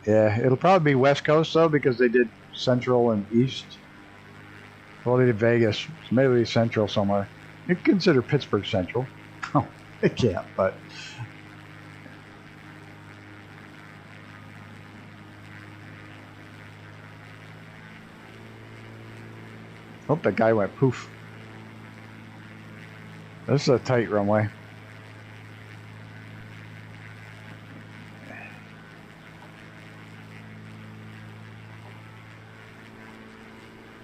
Yeah, it'll probably be West Coast though, because they did Central and East. Well, they did Vegas, so maybe Central somewhere. You can consider Pittsburgh Central. Oh, it can't, but. Oh, that guy went poof. This is a tight runway.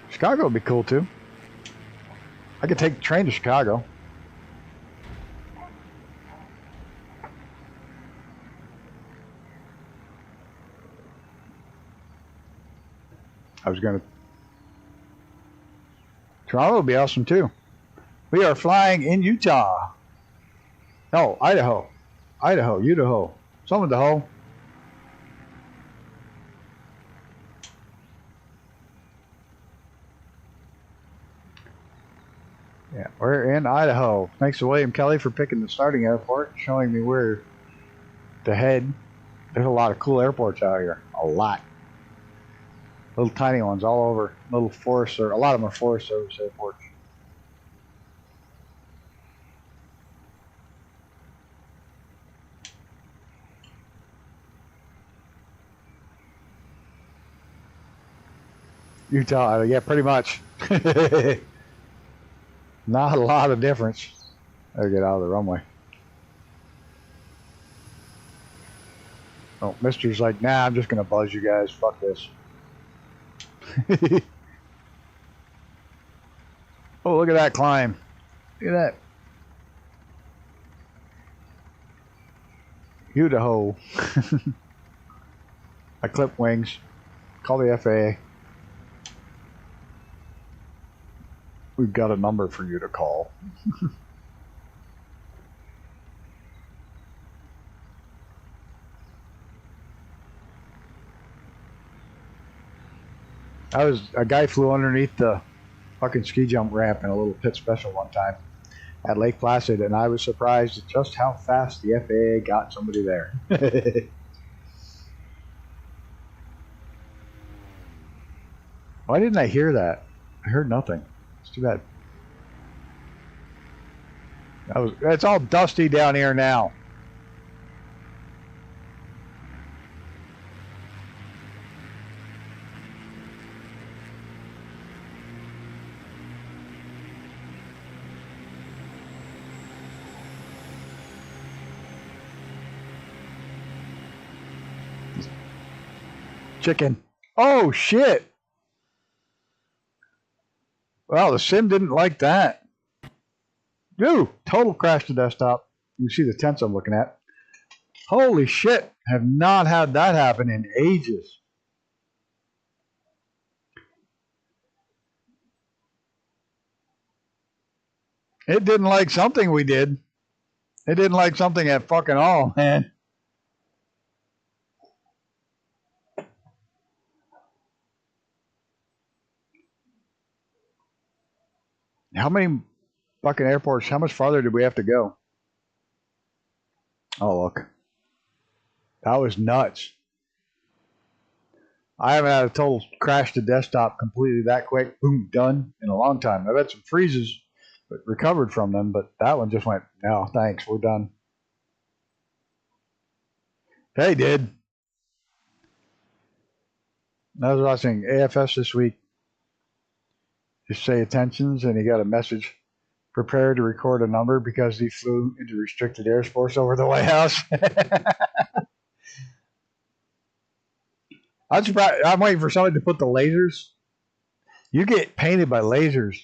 Chicago would be cool too. I could take the train to Chicago. I was gonna. Toronto would be awesome too. We are flying in Utah. No, Idaho. Idaho. Some of the hoe. Yeah, we're in Idaho. Thanks to William Kelly for picking the starting airport, showing me where to head. There's a lot of cool airports out here. A lot. Little tiny ones all over. Little forest, or a lot of them are Forest Service airports. Utah, yeah, pretty much. Not a lot of difference. Better get out of the runway. Oh, Mister's like, nah, I'm just gonna buzz you guys. Fuck this. Oh, look at that climb. Look at that. Idaho. I clip wings. Call the FAA. We've got a number for you to call. A guy flew underneath the fucking ski jump ramp in a little pit special one time at Lake Placid, and I was surprised at just how fast the FAA got somebody there. Why didn't I hear that? I heard nothing. It's too bad. It's all dusty down here now. Chicken. Oh, shit. Well, the sim didn't like that. Ooh, total crash to desktop. You can see the tents I'm looking at. Holy shit. Have not had that happen in ages. It didn't like something we did. It didn't like something at fucking all, man. How many fucking airports, how much farther did we have to go? Oh, look. That was nuts. I haven't had a total crash to desktop completely that quick, boom, done, in a long time. I've had some freezes, but recovered from them, but that one just went, no, thanks, we're done. They did. I was watching AFS this week. Just say attentions, and he got a message. Prepare to record a number because he flew into restricted airspace over the White House. I'm surprised. I'm waiting for somebody to put the lasers. You get painted by lasers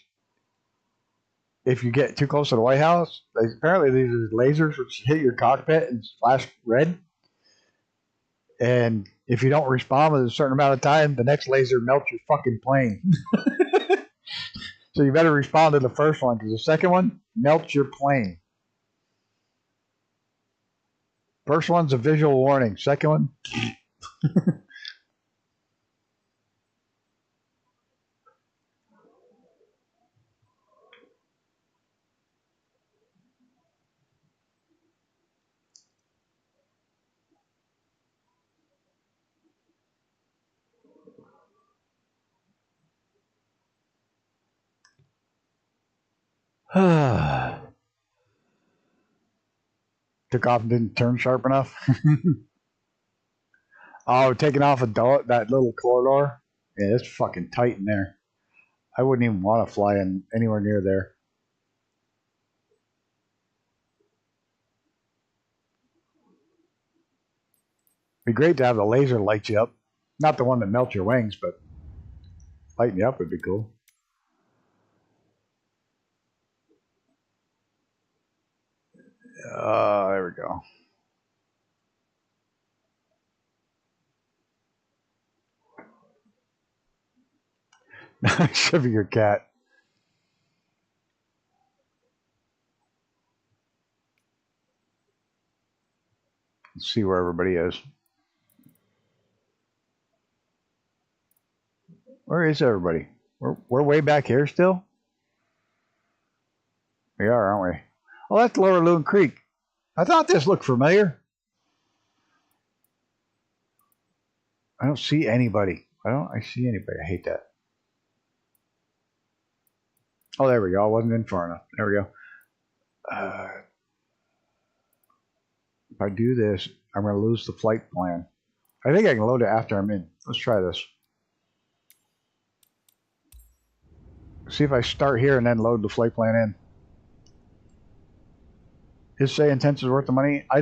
if you get too close to the White House. Apparently, these are lasers which hit your cockpit and flash red. And if you don't respond within a certain amount of time, the next laser melts your fucking plane. So you better respond to the first one, because the second one melts your plane. First one's a visual warning. Second one, took off and didn't turn sharp enough. Oh, taking off that little corridor. Yeah, it's fucking tight in there. I wouldn't even want to fly in anywhere near there. Be great to have the laser light you up. Not the one that melts your wings, but lighten you up would be cool. There we go. Should be your cat. Let's see where everybody is. Where is everybody? We're way back here still? We are, aren't we? Oh, that's Lower Loon Creek. I thought this looked familiar. I don't see anybody. Why don't I see anybody? I hate that. Oh, there we go. I wasn't in far enough. There we go. If I do this, I'm going to lose the flight plan. I think I can load it after I'm in. Let's try this. See if I start here and then load the flight plan in. Is say intense is worth the money? I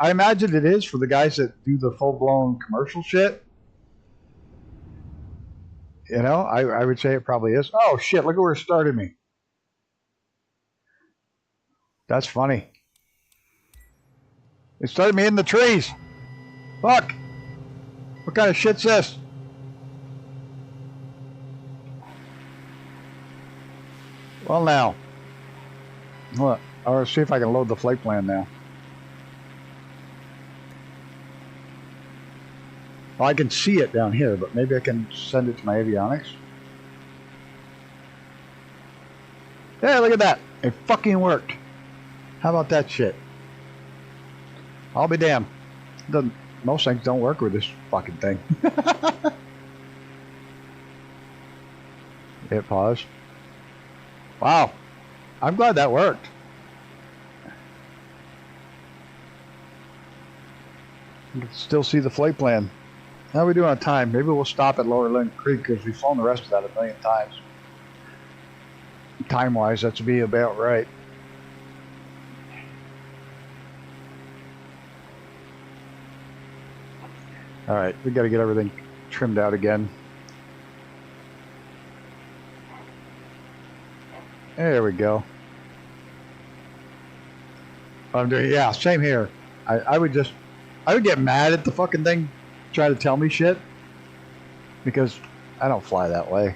imagine it is for the guys that do the full-blown commercial shit. You know, I would say it probably is. Oh, shit, look at where it started me. That's funny. It started me in the trees. Fuck. What kind of shit's this? Well, now. Look, I'll see if I can load the flight plan now. Well, I can see it down here, but maybe I can send it to my avionics. Yeah, look at that. It fucking worked. How about that shit? I'll be damned. Most things don't work with this fucking thing. Hit pause. Wow. I'm glad that worked. You can still see the flight plan. How are we doing on time? Maybe we'll stop at Lower Lynn Creek because we've flown the rest of that a million times. Time-wise, that should be about right. Alright, we got to get everything trimmed out again. There we go. I'm doing, yeah, same here. I would get mad at the fucking thing, try to tell me shit, because I don't fly that way.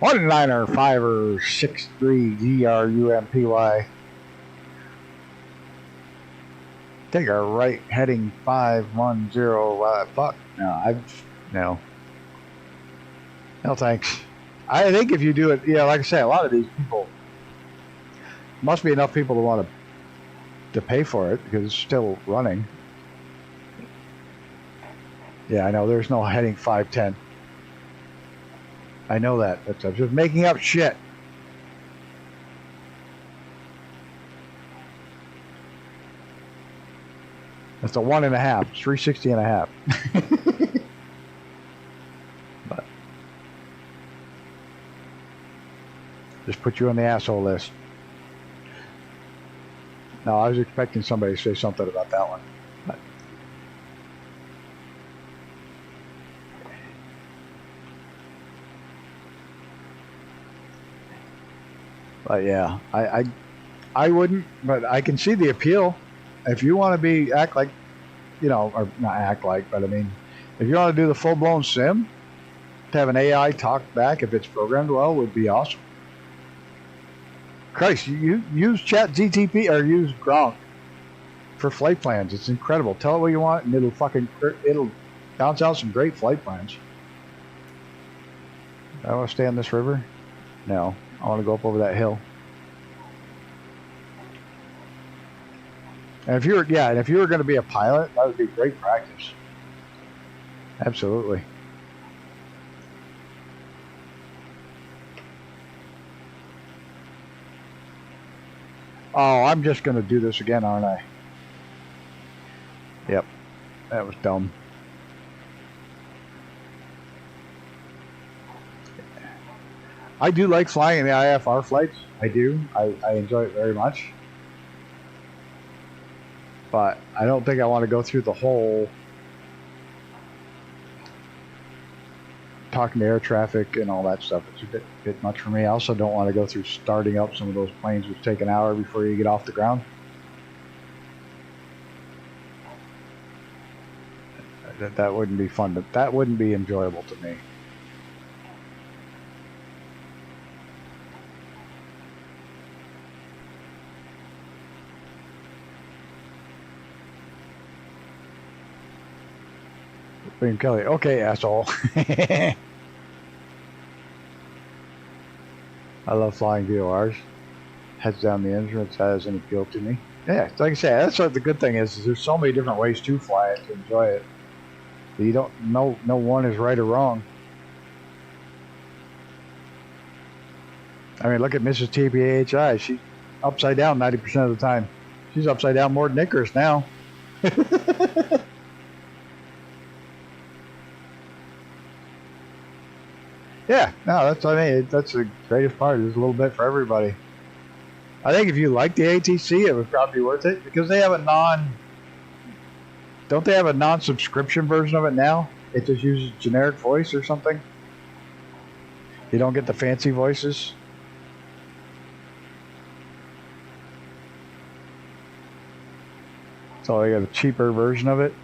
19er 563 GRUMPY. Take a right heading 510. Fuck no. No thanks. I think if you do it, yeah, like I say, a lot of these people must be enough people to want to pay for it because it's still running. Yeah, I know. There's no heading 510. I know that. I'm just making up shit. That's a 1.5. It's 360.5. But just put you on the asshole list. No, I was expecting somebody to say something about that one. But yeah, I wouldn't, but I can see the appeal. If you want to act like, you know, or not act like, but I mean, if you want to do the full-blown sim, to have an AI talk back if it's programmed well would be awesome. Christ, you use ChatGTP or use Gronk for flight plans. It's incredible. Tell it what you want, and it'll bounce out some great flight plans. I want to stay on this river. No, I want to go up over that hill. And if you were going to be a pilot, that would be great practice. Absolutely. Oh, I'm just going to do this again, aren't I? Yep. That was dumb. I do like flying in the IFR flights. I do. I enjoy it very much. But I don't think I want to go through the whole talking to air traffic and all that stuff. It's a bit much for me. I also don't want to go through starting up some of those planes which take an hour before you get off the ground. That wouldn't be fun. That wouldn't be enjoyable to me. William Kelly. Okay, asshole. I love flying VORs. Heads down the entrance has an appeal to me. Yeah, like I say, that's what the good thing is there's so many different ways to fly it, to enjoy it. You don't know, no one is right or wrong. I mean, look at Mrs. TPHI. She's upside down 90% of the time. She's upside down more than Icarus now. Yeah, no, that's what I mean. That's the greatest part. There's a little bit for everybody. I think if you like the ATC, it would probably be worth it because they have a don't they have a non-subscription version of it now? It just uses generic voice or something. You don't get the fancy voices. So they got a cheaper version of it.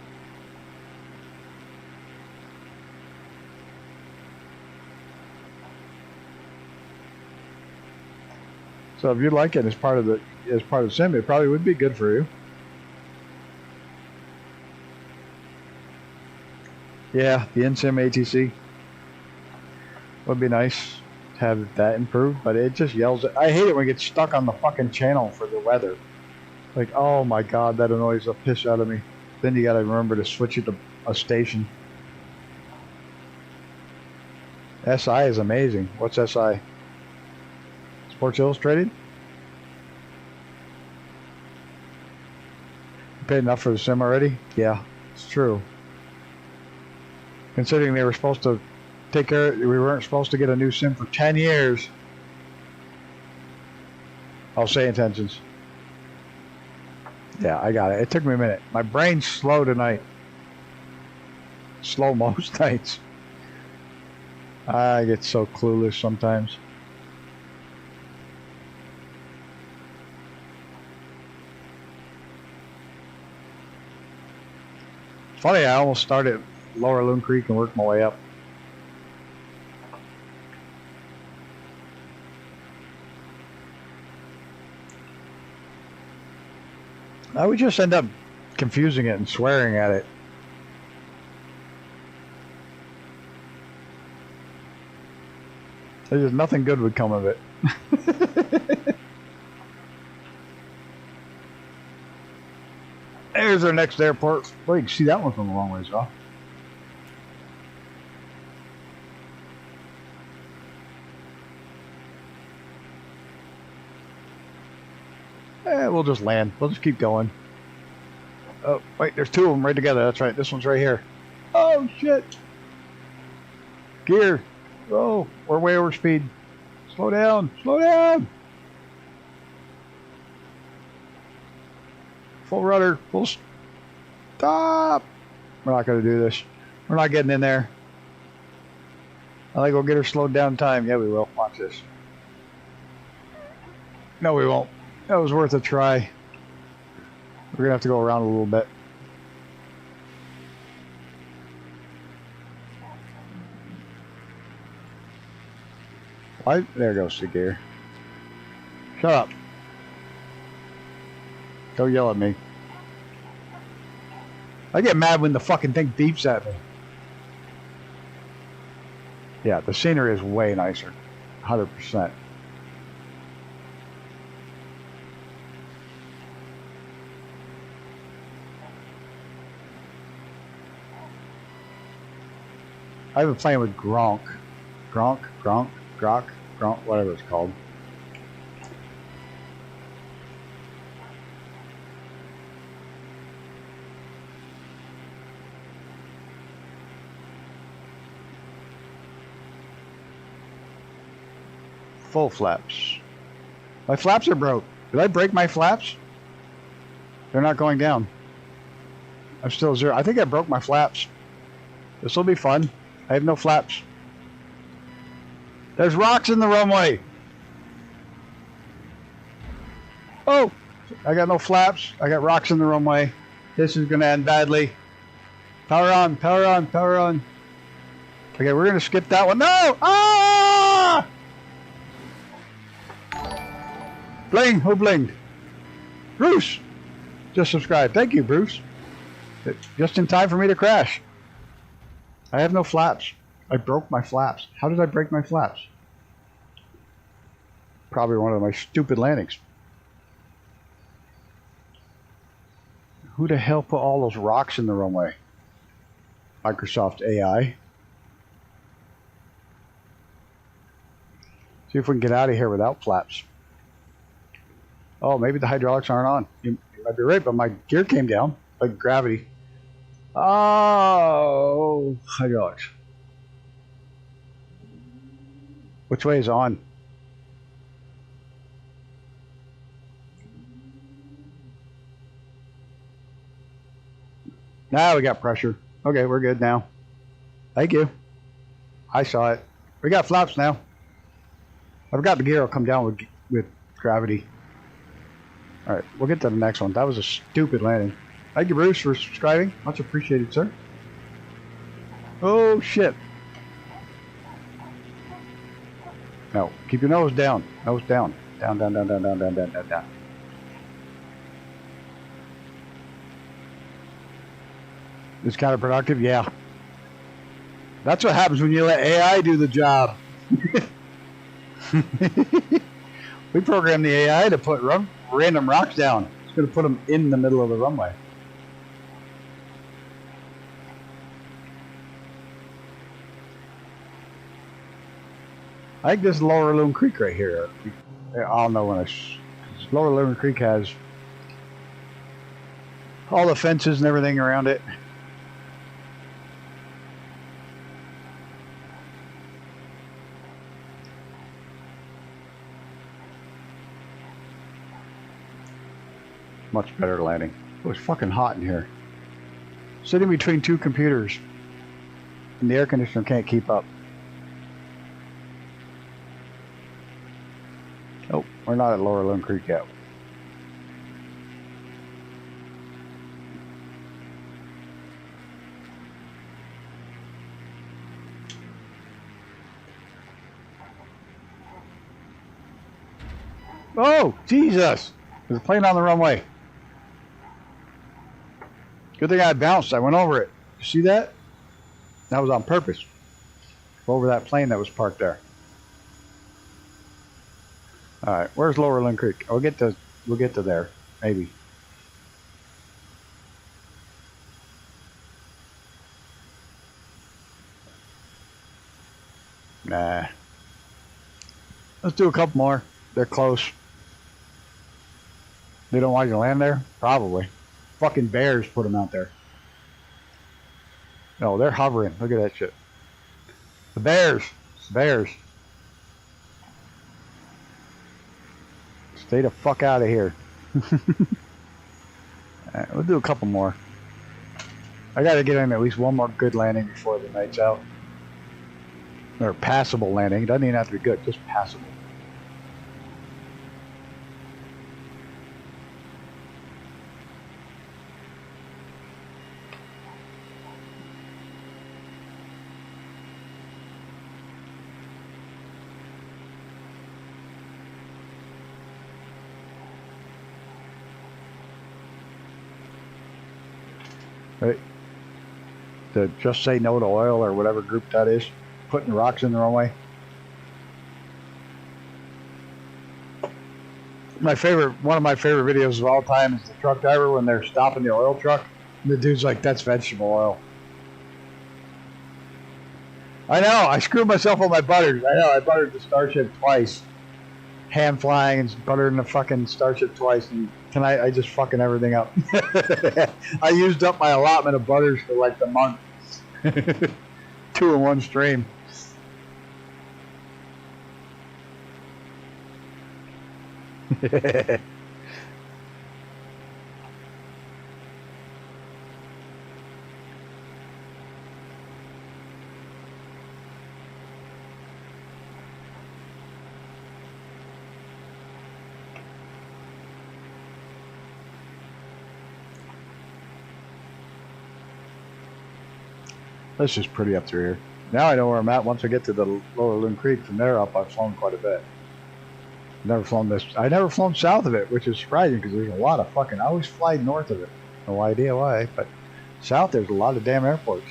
So if you like it as part of the sim, it probably would be good for you. Yeah, the in-sim ATC would be nice to have that improved, but it just yells. I hate it when it gets stuck on the fucking channel for the weather. Like, oh my god, that annoys the piss out of me. Then you gotta remember to switch it to a station. SI is amazing. What's SI? Sports Illustrated? You paid enough for the sim already? Yeah, it's true. Considering they were supposed to take care, we weren't supposed to get a new sim for 10 years. I'll say intentions. Yeah, I got it. It took me a minute. My brain's slow tonight. Slow most nights. I get so clueless sometimes. Funny, I almost started Lower Loon Creek and worked my way up. I would just end up confusing it and swearing at it. There's nothing good would come of it. There's our next airport. Well, you can see that one from a long ways off. We'll just land. We'll just keep going. Oh, wait, there's two of them right together. That's right. This one's right here. Oh, shit. Gear. Oh, we're way over speed. Slow down. Slow down. Full rudder. Full stop. We're not going to do this. We're not getting in there. I think we'll get her slowed down in time. Yeah, we will. Watch this. No, we won't. That was worth a try. We're going to have to go around a little bit. Why? There goes the gear. Shut up. Don't yell at me. I get mad when the fucking thing beeps at me. Yeah, the scenery is way nicer. 100%. I've been playing with Gronk, whatever it's called. Full flaps. My flaps are broke. Did I break my flaps? They're not going down. I'm still zero. I think I broke my flaps. This will be fun. I have no flaps. There's rocks in the runway. Oh, I got no flaps. I got rocks in the runway. This is going to end badly. Power on, power on, power on. Okay, we're going to skip that one. No! Ah! Bling, who blinged? Bruce! Just subscribed. Thank you, Bruce. Just in time for me to crash. I have no flaps. I broke my flaps. How did I break my flaps? Probably one of my stupid landings. Who the hell put all those rocks in the runway? Microsoft AI. See if we can get out of here without flaps. Oh, maybe the hydraulics aren't on. You might be right, but my gear came down, like gravity. Oh, hydraulics. Which way is on? Now we got pressure. Okay, we're good now. Thank you. I saw it. We got flaps now. I forgot the gear will come down with gravity. All right, we'll get to the next one. That was a stupid landing. Thank you, Bruce, for subscribing. Much appreciated, sir. Oh, shit. No, keep your nose down. Nose down. Down, down, down, down, down, down, down, down, down. It's counterproductive? Yeah. That's what happens when you let AI do the job. We programmed the AI to put random rocks down. It's going to put them in the middle of the runway. I think this is Lower Loon Creek right here. I'll know when Lower Loon Creek has all the fences and everything around it. Much better landing. It was fucking hot in here. Sitting between two computers, and the air conditioner can't keep up. Oh, we're not at Lower Loon Creek yet. Oh, Jesus! There's a plane on the runway. Good thing I bounced. I went over it. You see that? That was on purpose. Over that plane that was parked there. All right, where's Lower Loon Creek? We'll get to there, maybe. Nah. Let's do a couple more. They're close. They don't want you to land there? Probably. Fucking bears put them out there. No, they're hovering. Look at that shit. The bears. It's the bears. Stay the fuck out of here. Alright, we'll do a couple more. I gotta get in at least one more good landing before the night's out. Or passable landing. It doesn't even have to be good, just passable. Right. To just say no to oil or whatever group that is, putting rocks in the wrong way. One of my favorite videos of all time is the truck driver when they're stopping the oil truck. And the dude's like, "That's vegetable oil." I know. I screwed myself on my butters. I know. I buttered the Starship twice. Hand flying and buttering the fucking Starship twice, and tonight I just fucking everything up. I used up my allotment of butters for like the month. 2 in one stream. That's just pretty up through here. Now I know where I'm at. Once I get to the Lower Loon Creek, from there up, I've flown quite a bit. I've never flown south of it, which is surprising because there's a lot of fucking. I always fly north of it. No idea why, but south there's a lot of damn airports.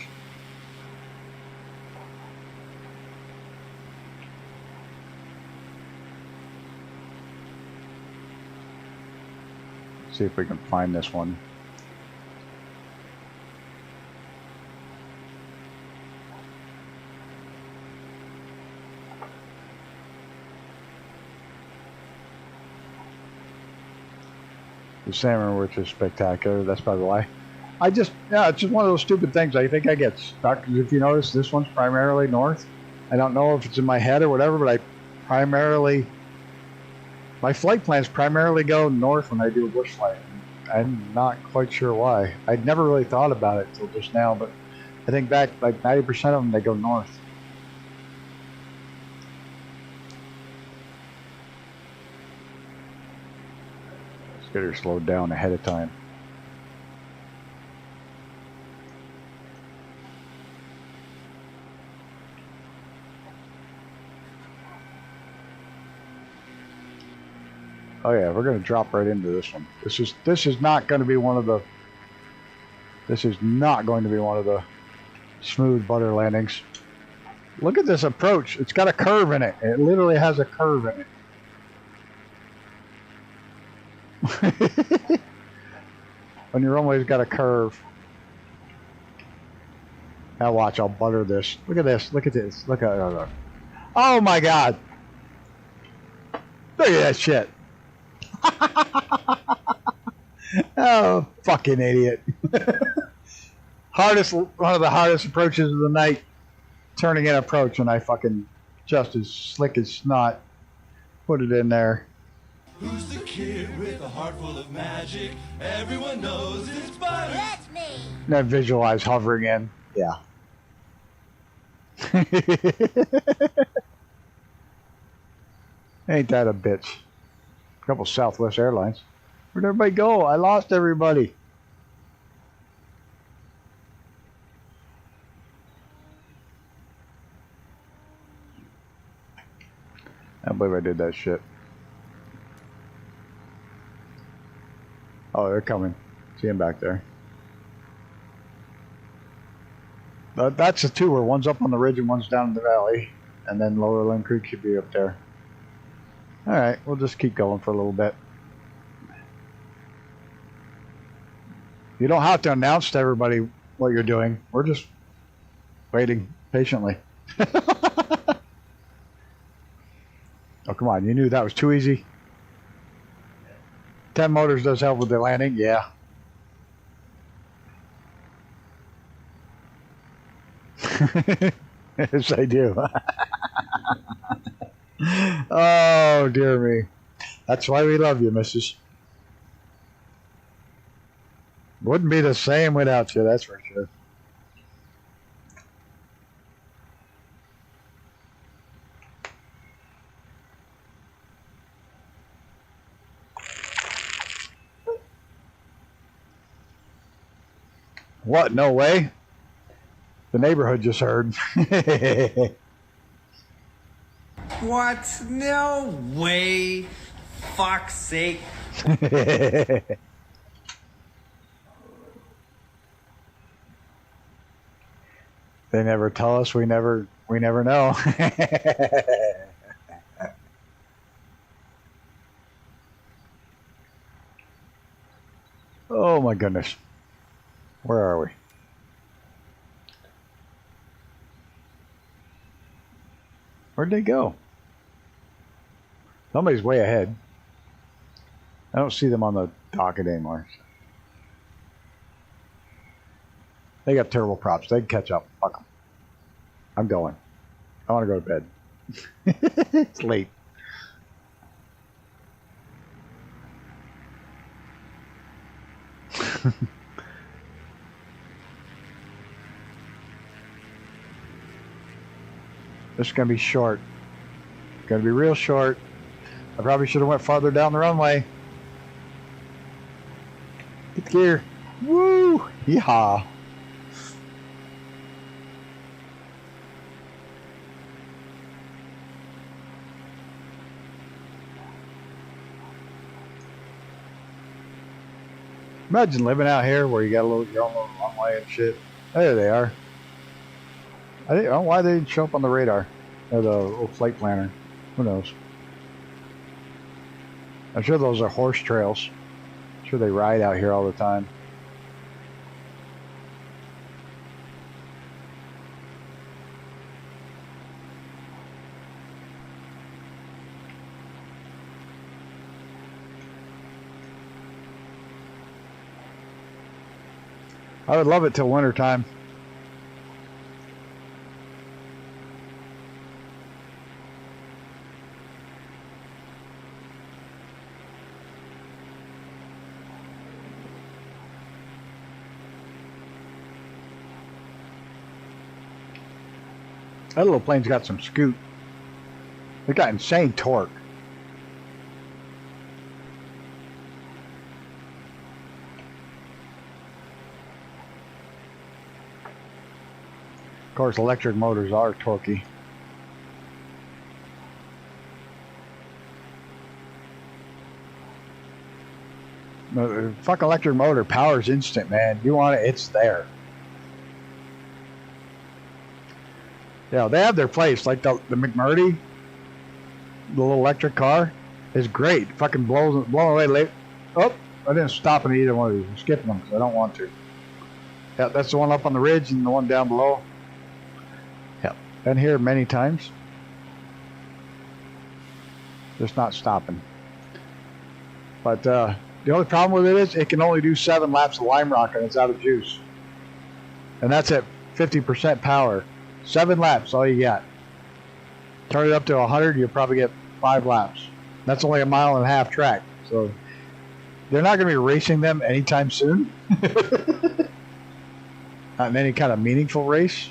Let's see if we can find this one. The salmon, which is spectacular. That's probably why. Yeah, it's just one of those stupid things. I think I get stuck. If you notice, this one's primarily north. I don't know if it's in my head or whatever, but my flight plans primarily go north when I do a bush flight. I'm not quite sure why. I'd never really thought about it till just now, but I think back like 90% of them, they go north. Let's get her slowed down ahead of time. Oh yeah, we're going to drop right into this one. This is not going to be one of the. This is not going to be one of the smooth butter landings. Look at this approach. It's got a curve in it. It literally has a curve in it. When your runway's got a curve. Now watch, I'll butter this. Look at this. Look at this. Look at it. Oh my God. Look at that shit. Oh, fucking idiot. One of the hardest approaches of the night. Turning in approach, and I fucking just as slick as snot put it in there. Who's the kid with a heart full of magic? Everyone knows it's butter. That's me. And I visualize hovering in. Yeah. Ain't that a bitch? A couple Southwest Airlines. Where'd everybody go? I lost everybody. I don't believe I did that shit. Oh, they're coming. See them back there. That's the two where one's up on the ridge and one's down in the valley. And then Lower Lynn Creek should be up there. Alright, we'll just keep going for a little bit. You don't have to announce to everybody what you're doing. We're just waiting patiently. Oh, come on. You knew that was too easy? 10 motors does help with the landing? Yeah. Yes, I do. Oh, dear me. That's why we love you, missus. Wouldn't be the same without you, that's for sure. What? No way? The neighborhood just heard. What? No way. Fuck's sake. They never tell us, we never know. Oh my goodness. Where are we? Where'd they go? Somebody's way ahead. I don't see them on the docket anymore. They got terrible props. They can catch up. Fuck them. I'm going. I want to go to bed. It's late. This is going to be short. It's going to be real short. I probably should have went farther down the runway. Get the gear. Woo! Yeehaw. Imagine living out here where you got your own little runway and shit. There they are. I don't know why they didn't show up on the radar or the little flight planner. Who knows? I'm sure those are horse trails. I'm sure they ride out here all the time. I would love it till winter time. That little plane's got some scoot. It got insane torque. Of course, electric motors are torquey. The fucking electric motor power's instant, man. You want it, it's there. Yeah, they have their place. Like the McMurdy, the little electric car, is great. Fucking blowing away late. Oh, I didn't stop in either one of these. I'm skipping them because I don't want to. Yeah, that's the one up on the ridge and the one down below. Yeah, been here many times. Just not stopping. But the only problem with it is it can only do 7 laps of Lime Rock and it's out of juice. And that's at 50% power. 7 laps, all you got. Turn it up to 100, you'll probably get 5 laps. That's only a 1.5 mile track. So they're not going to be racing them anytime soon. Not in any kind of meaningful race.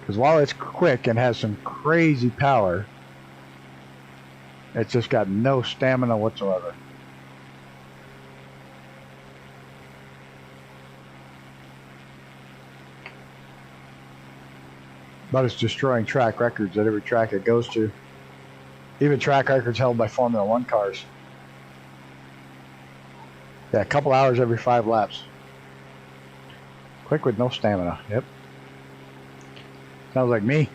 Because while it's quick and has some crazy power, it's just got no stamina whatsoever. But it's destroying track records at every track it goes to. Even track records held by Formula 1 cars. Yeah, a couple hours every 5 laps. Quick with no stamina. Yep. Sounds like me.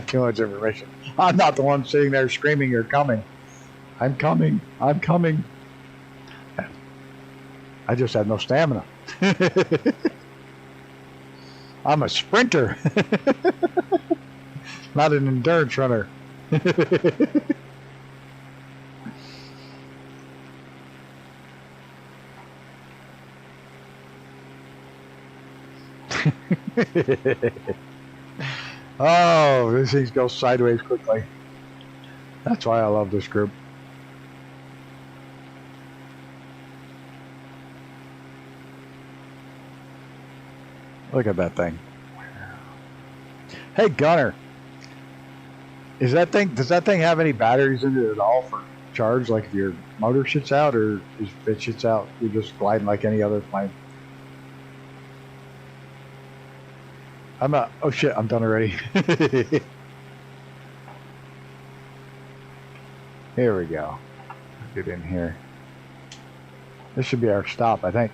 Too much information. I'm not the one sitting there screaming, "You're coming." I'm coming. I'm coming. I just have no stamina. I'm a sprinter, not an endurance runner. Oh, these things go sideways quickly. That's why I love this group. Look at that thing. Hey, Gunner. Does that thing have any batteries in it at all for charge? Like if your motor shits out, or if it shits out, you're just gliding like any other plane? Oh shit, I'm done already. Here we go. Get in here. This should be our stop, I think.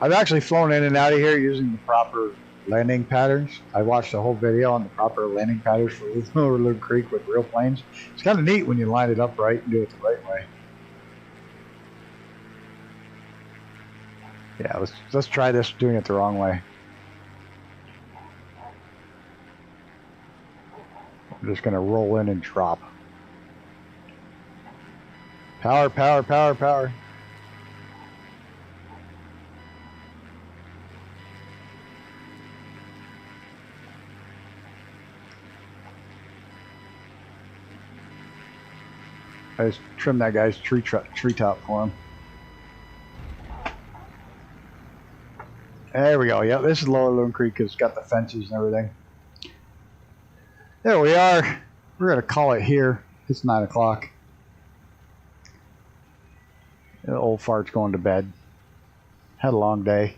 I've actually flown in and out of here using the proper landing patterns. I watched a whole video on the proper landing patterns for Loon Creek with real planes. It's kind of neat when you line it up right and do it the right way. Yeah, let's try this doing it the wrong way. I'm just gonna roll in and drop. Power, power, power, power. I just trimmed that guy's treetop for him. There we go. Yep, this is Lower Loon Creek. It's got the fences and everything. There we are. We're going to call it here. It's 9 o'clock. The old fart's going to bed. Had a long day.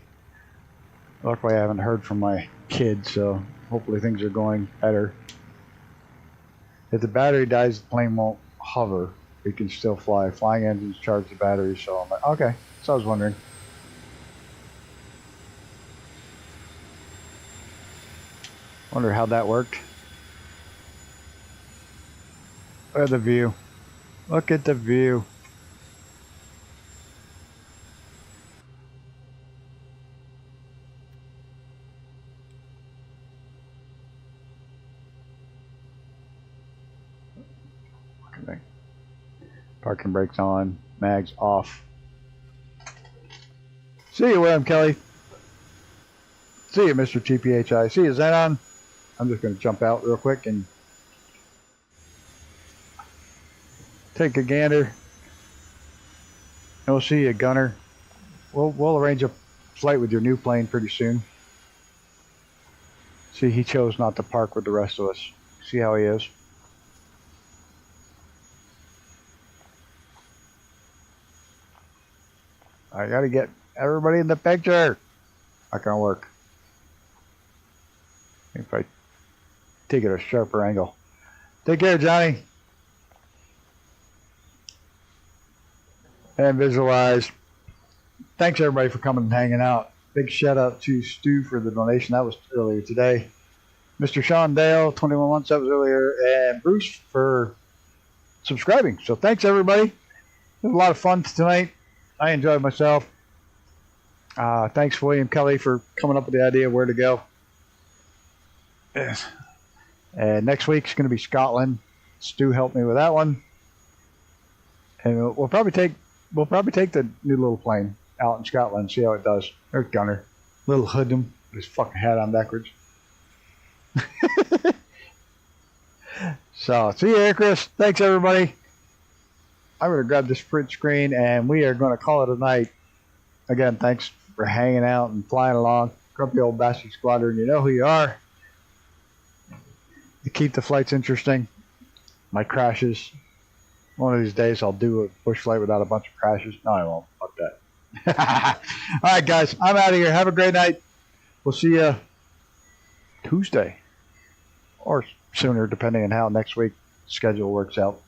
Luckily, I haven't heard from my kids, so hopefully things are going better. If the battery dies, the plane won't hover. It can still fly. Flying engines charge the battery, so I'm like, okay. So I was wondering. Wonder how that worked. Look at the view. Look at the view. Parking brakes on, mags off. See you, William Kelly. See you, Mr. TPHI. See you, Xenon. I'm just going to jump out real quick and take a gander. And we'll see you, Gunner. We'll arrange a flight with your new plane pretty soon. See, he chose not to park with the rest of us. See how he is. I gotta get everybody in the picture. Not gonna work. If I take it a sharper angle. Take care, Johnny. And visualize. Thanks everybody for coming and hanging out. Big shout out to Stu for the donation. That was earlier today. Mr. Sean Dale, 21 months, that was earlier. And Bruce for subscribing. So thanks everybody. It was a lot of fun tonight. I enjoyed myself. Thanks, William Kelly, for coming up with the idea of where to go. Yes. And next week's going to be Scotland. Stu helped me with that one. And we'll probably take the new little plane out in Scotland and see how it does. There's Gunner. Little hoodlum with his fucking hat on backwards. So, see you there, Chris. Thanks, everybody. I'm going to grab this print screen, and we are going to call it a night. Again, thanks for hanging out and flying along. Grumpy Old Bastard Squadron, you know who you are. You keep the flights interesting. My crashes. One of these days, I'll do a bush flight without a bunch of crashes. No, I won't. Fuck that. All right, guys. I'm out of here. Have a great night. We'll see you Tuesday. Or sooner, depending on how next week's schedule works out.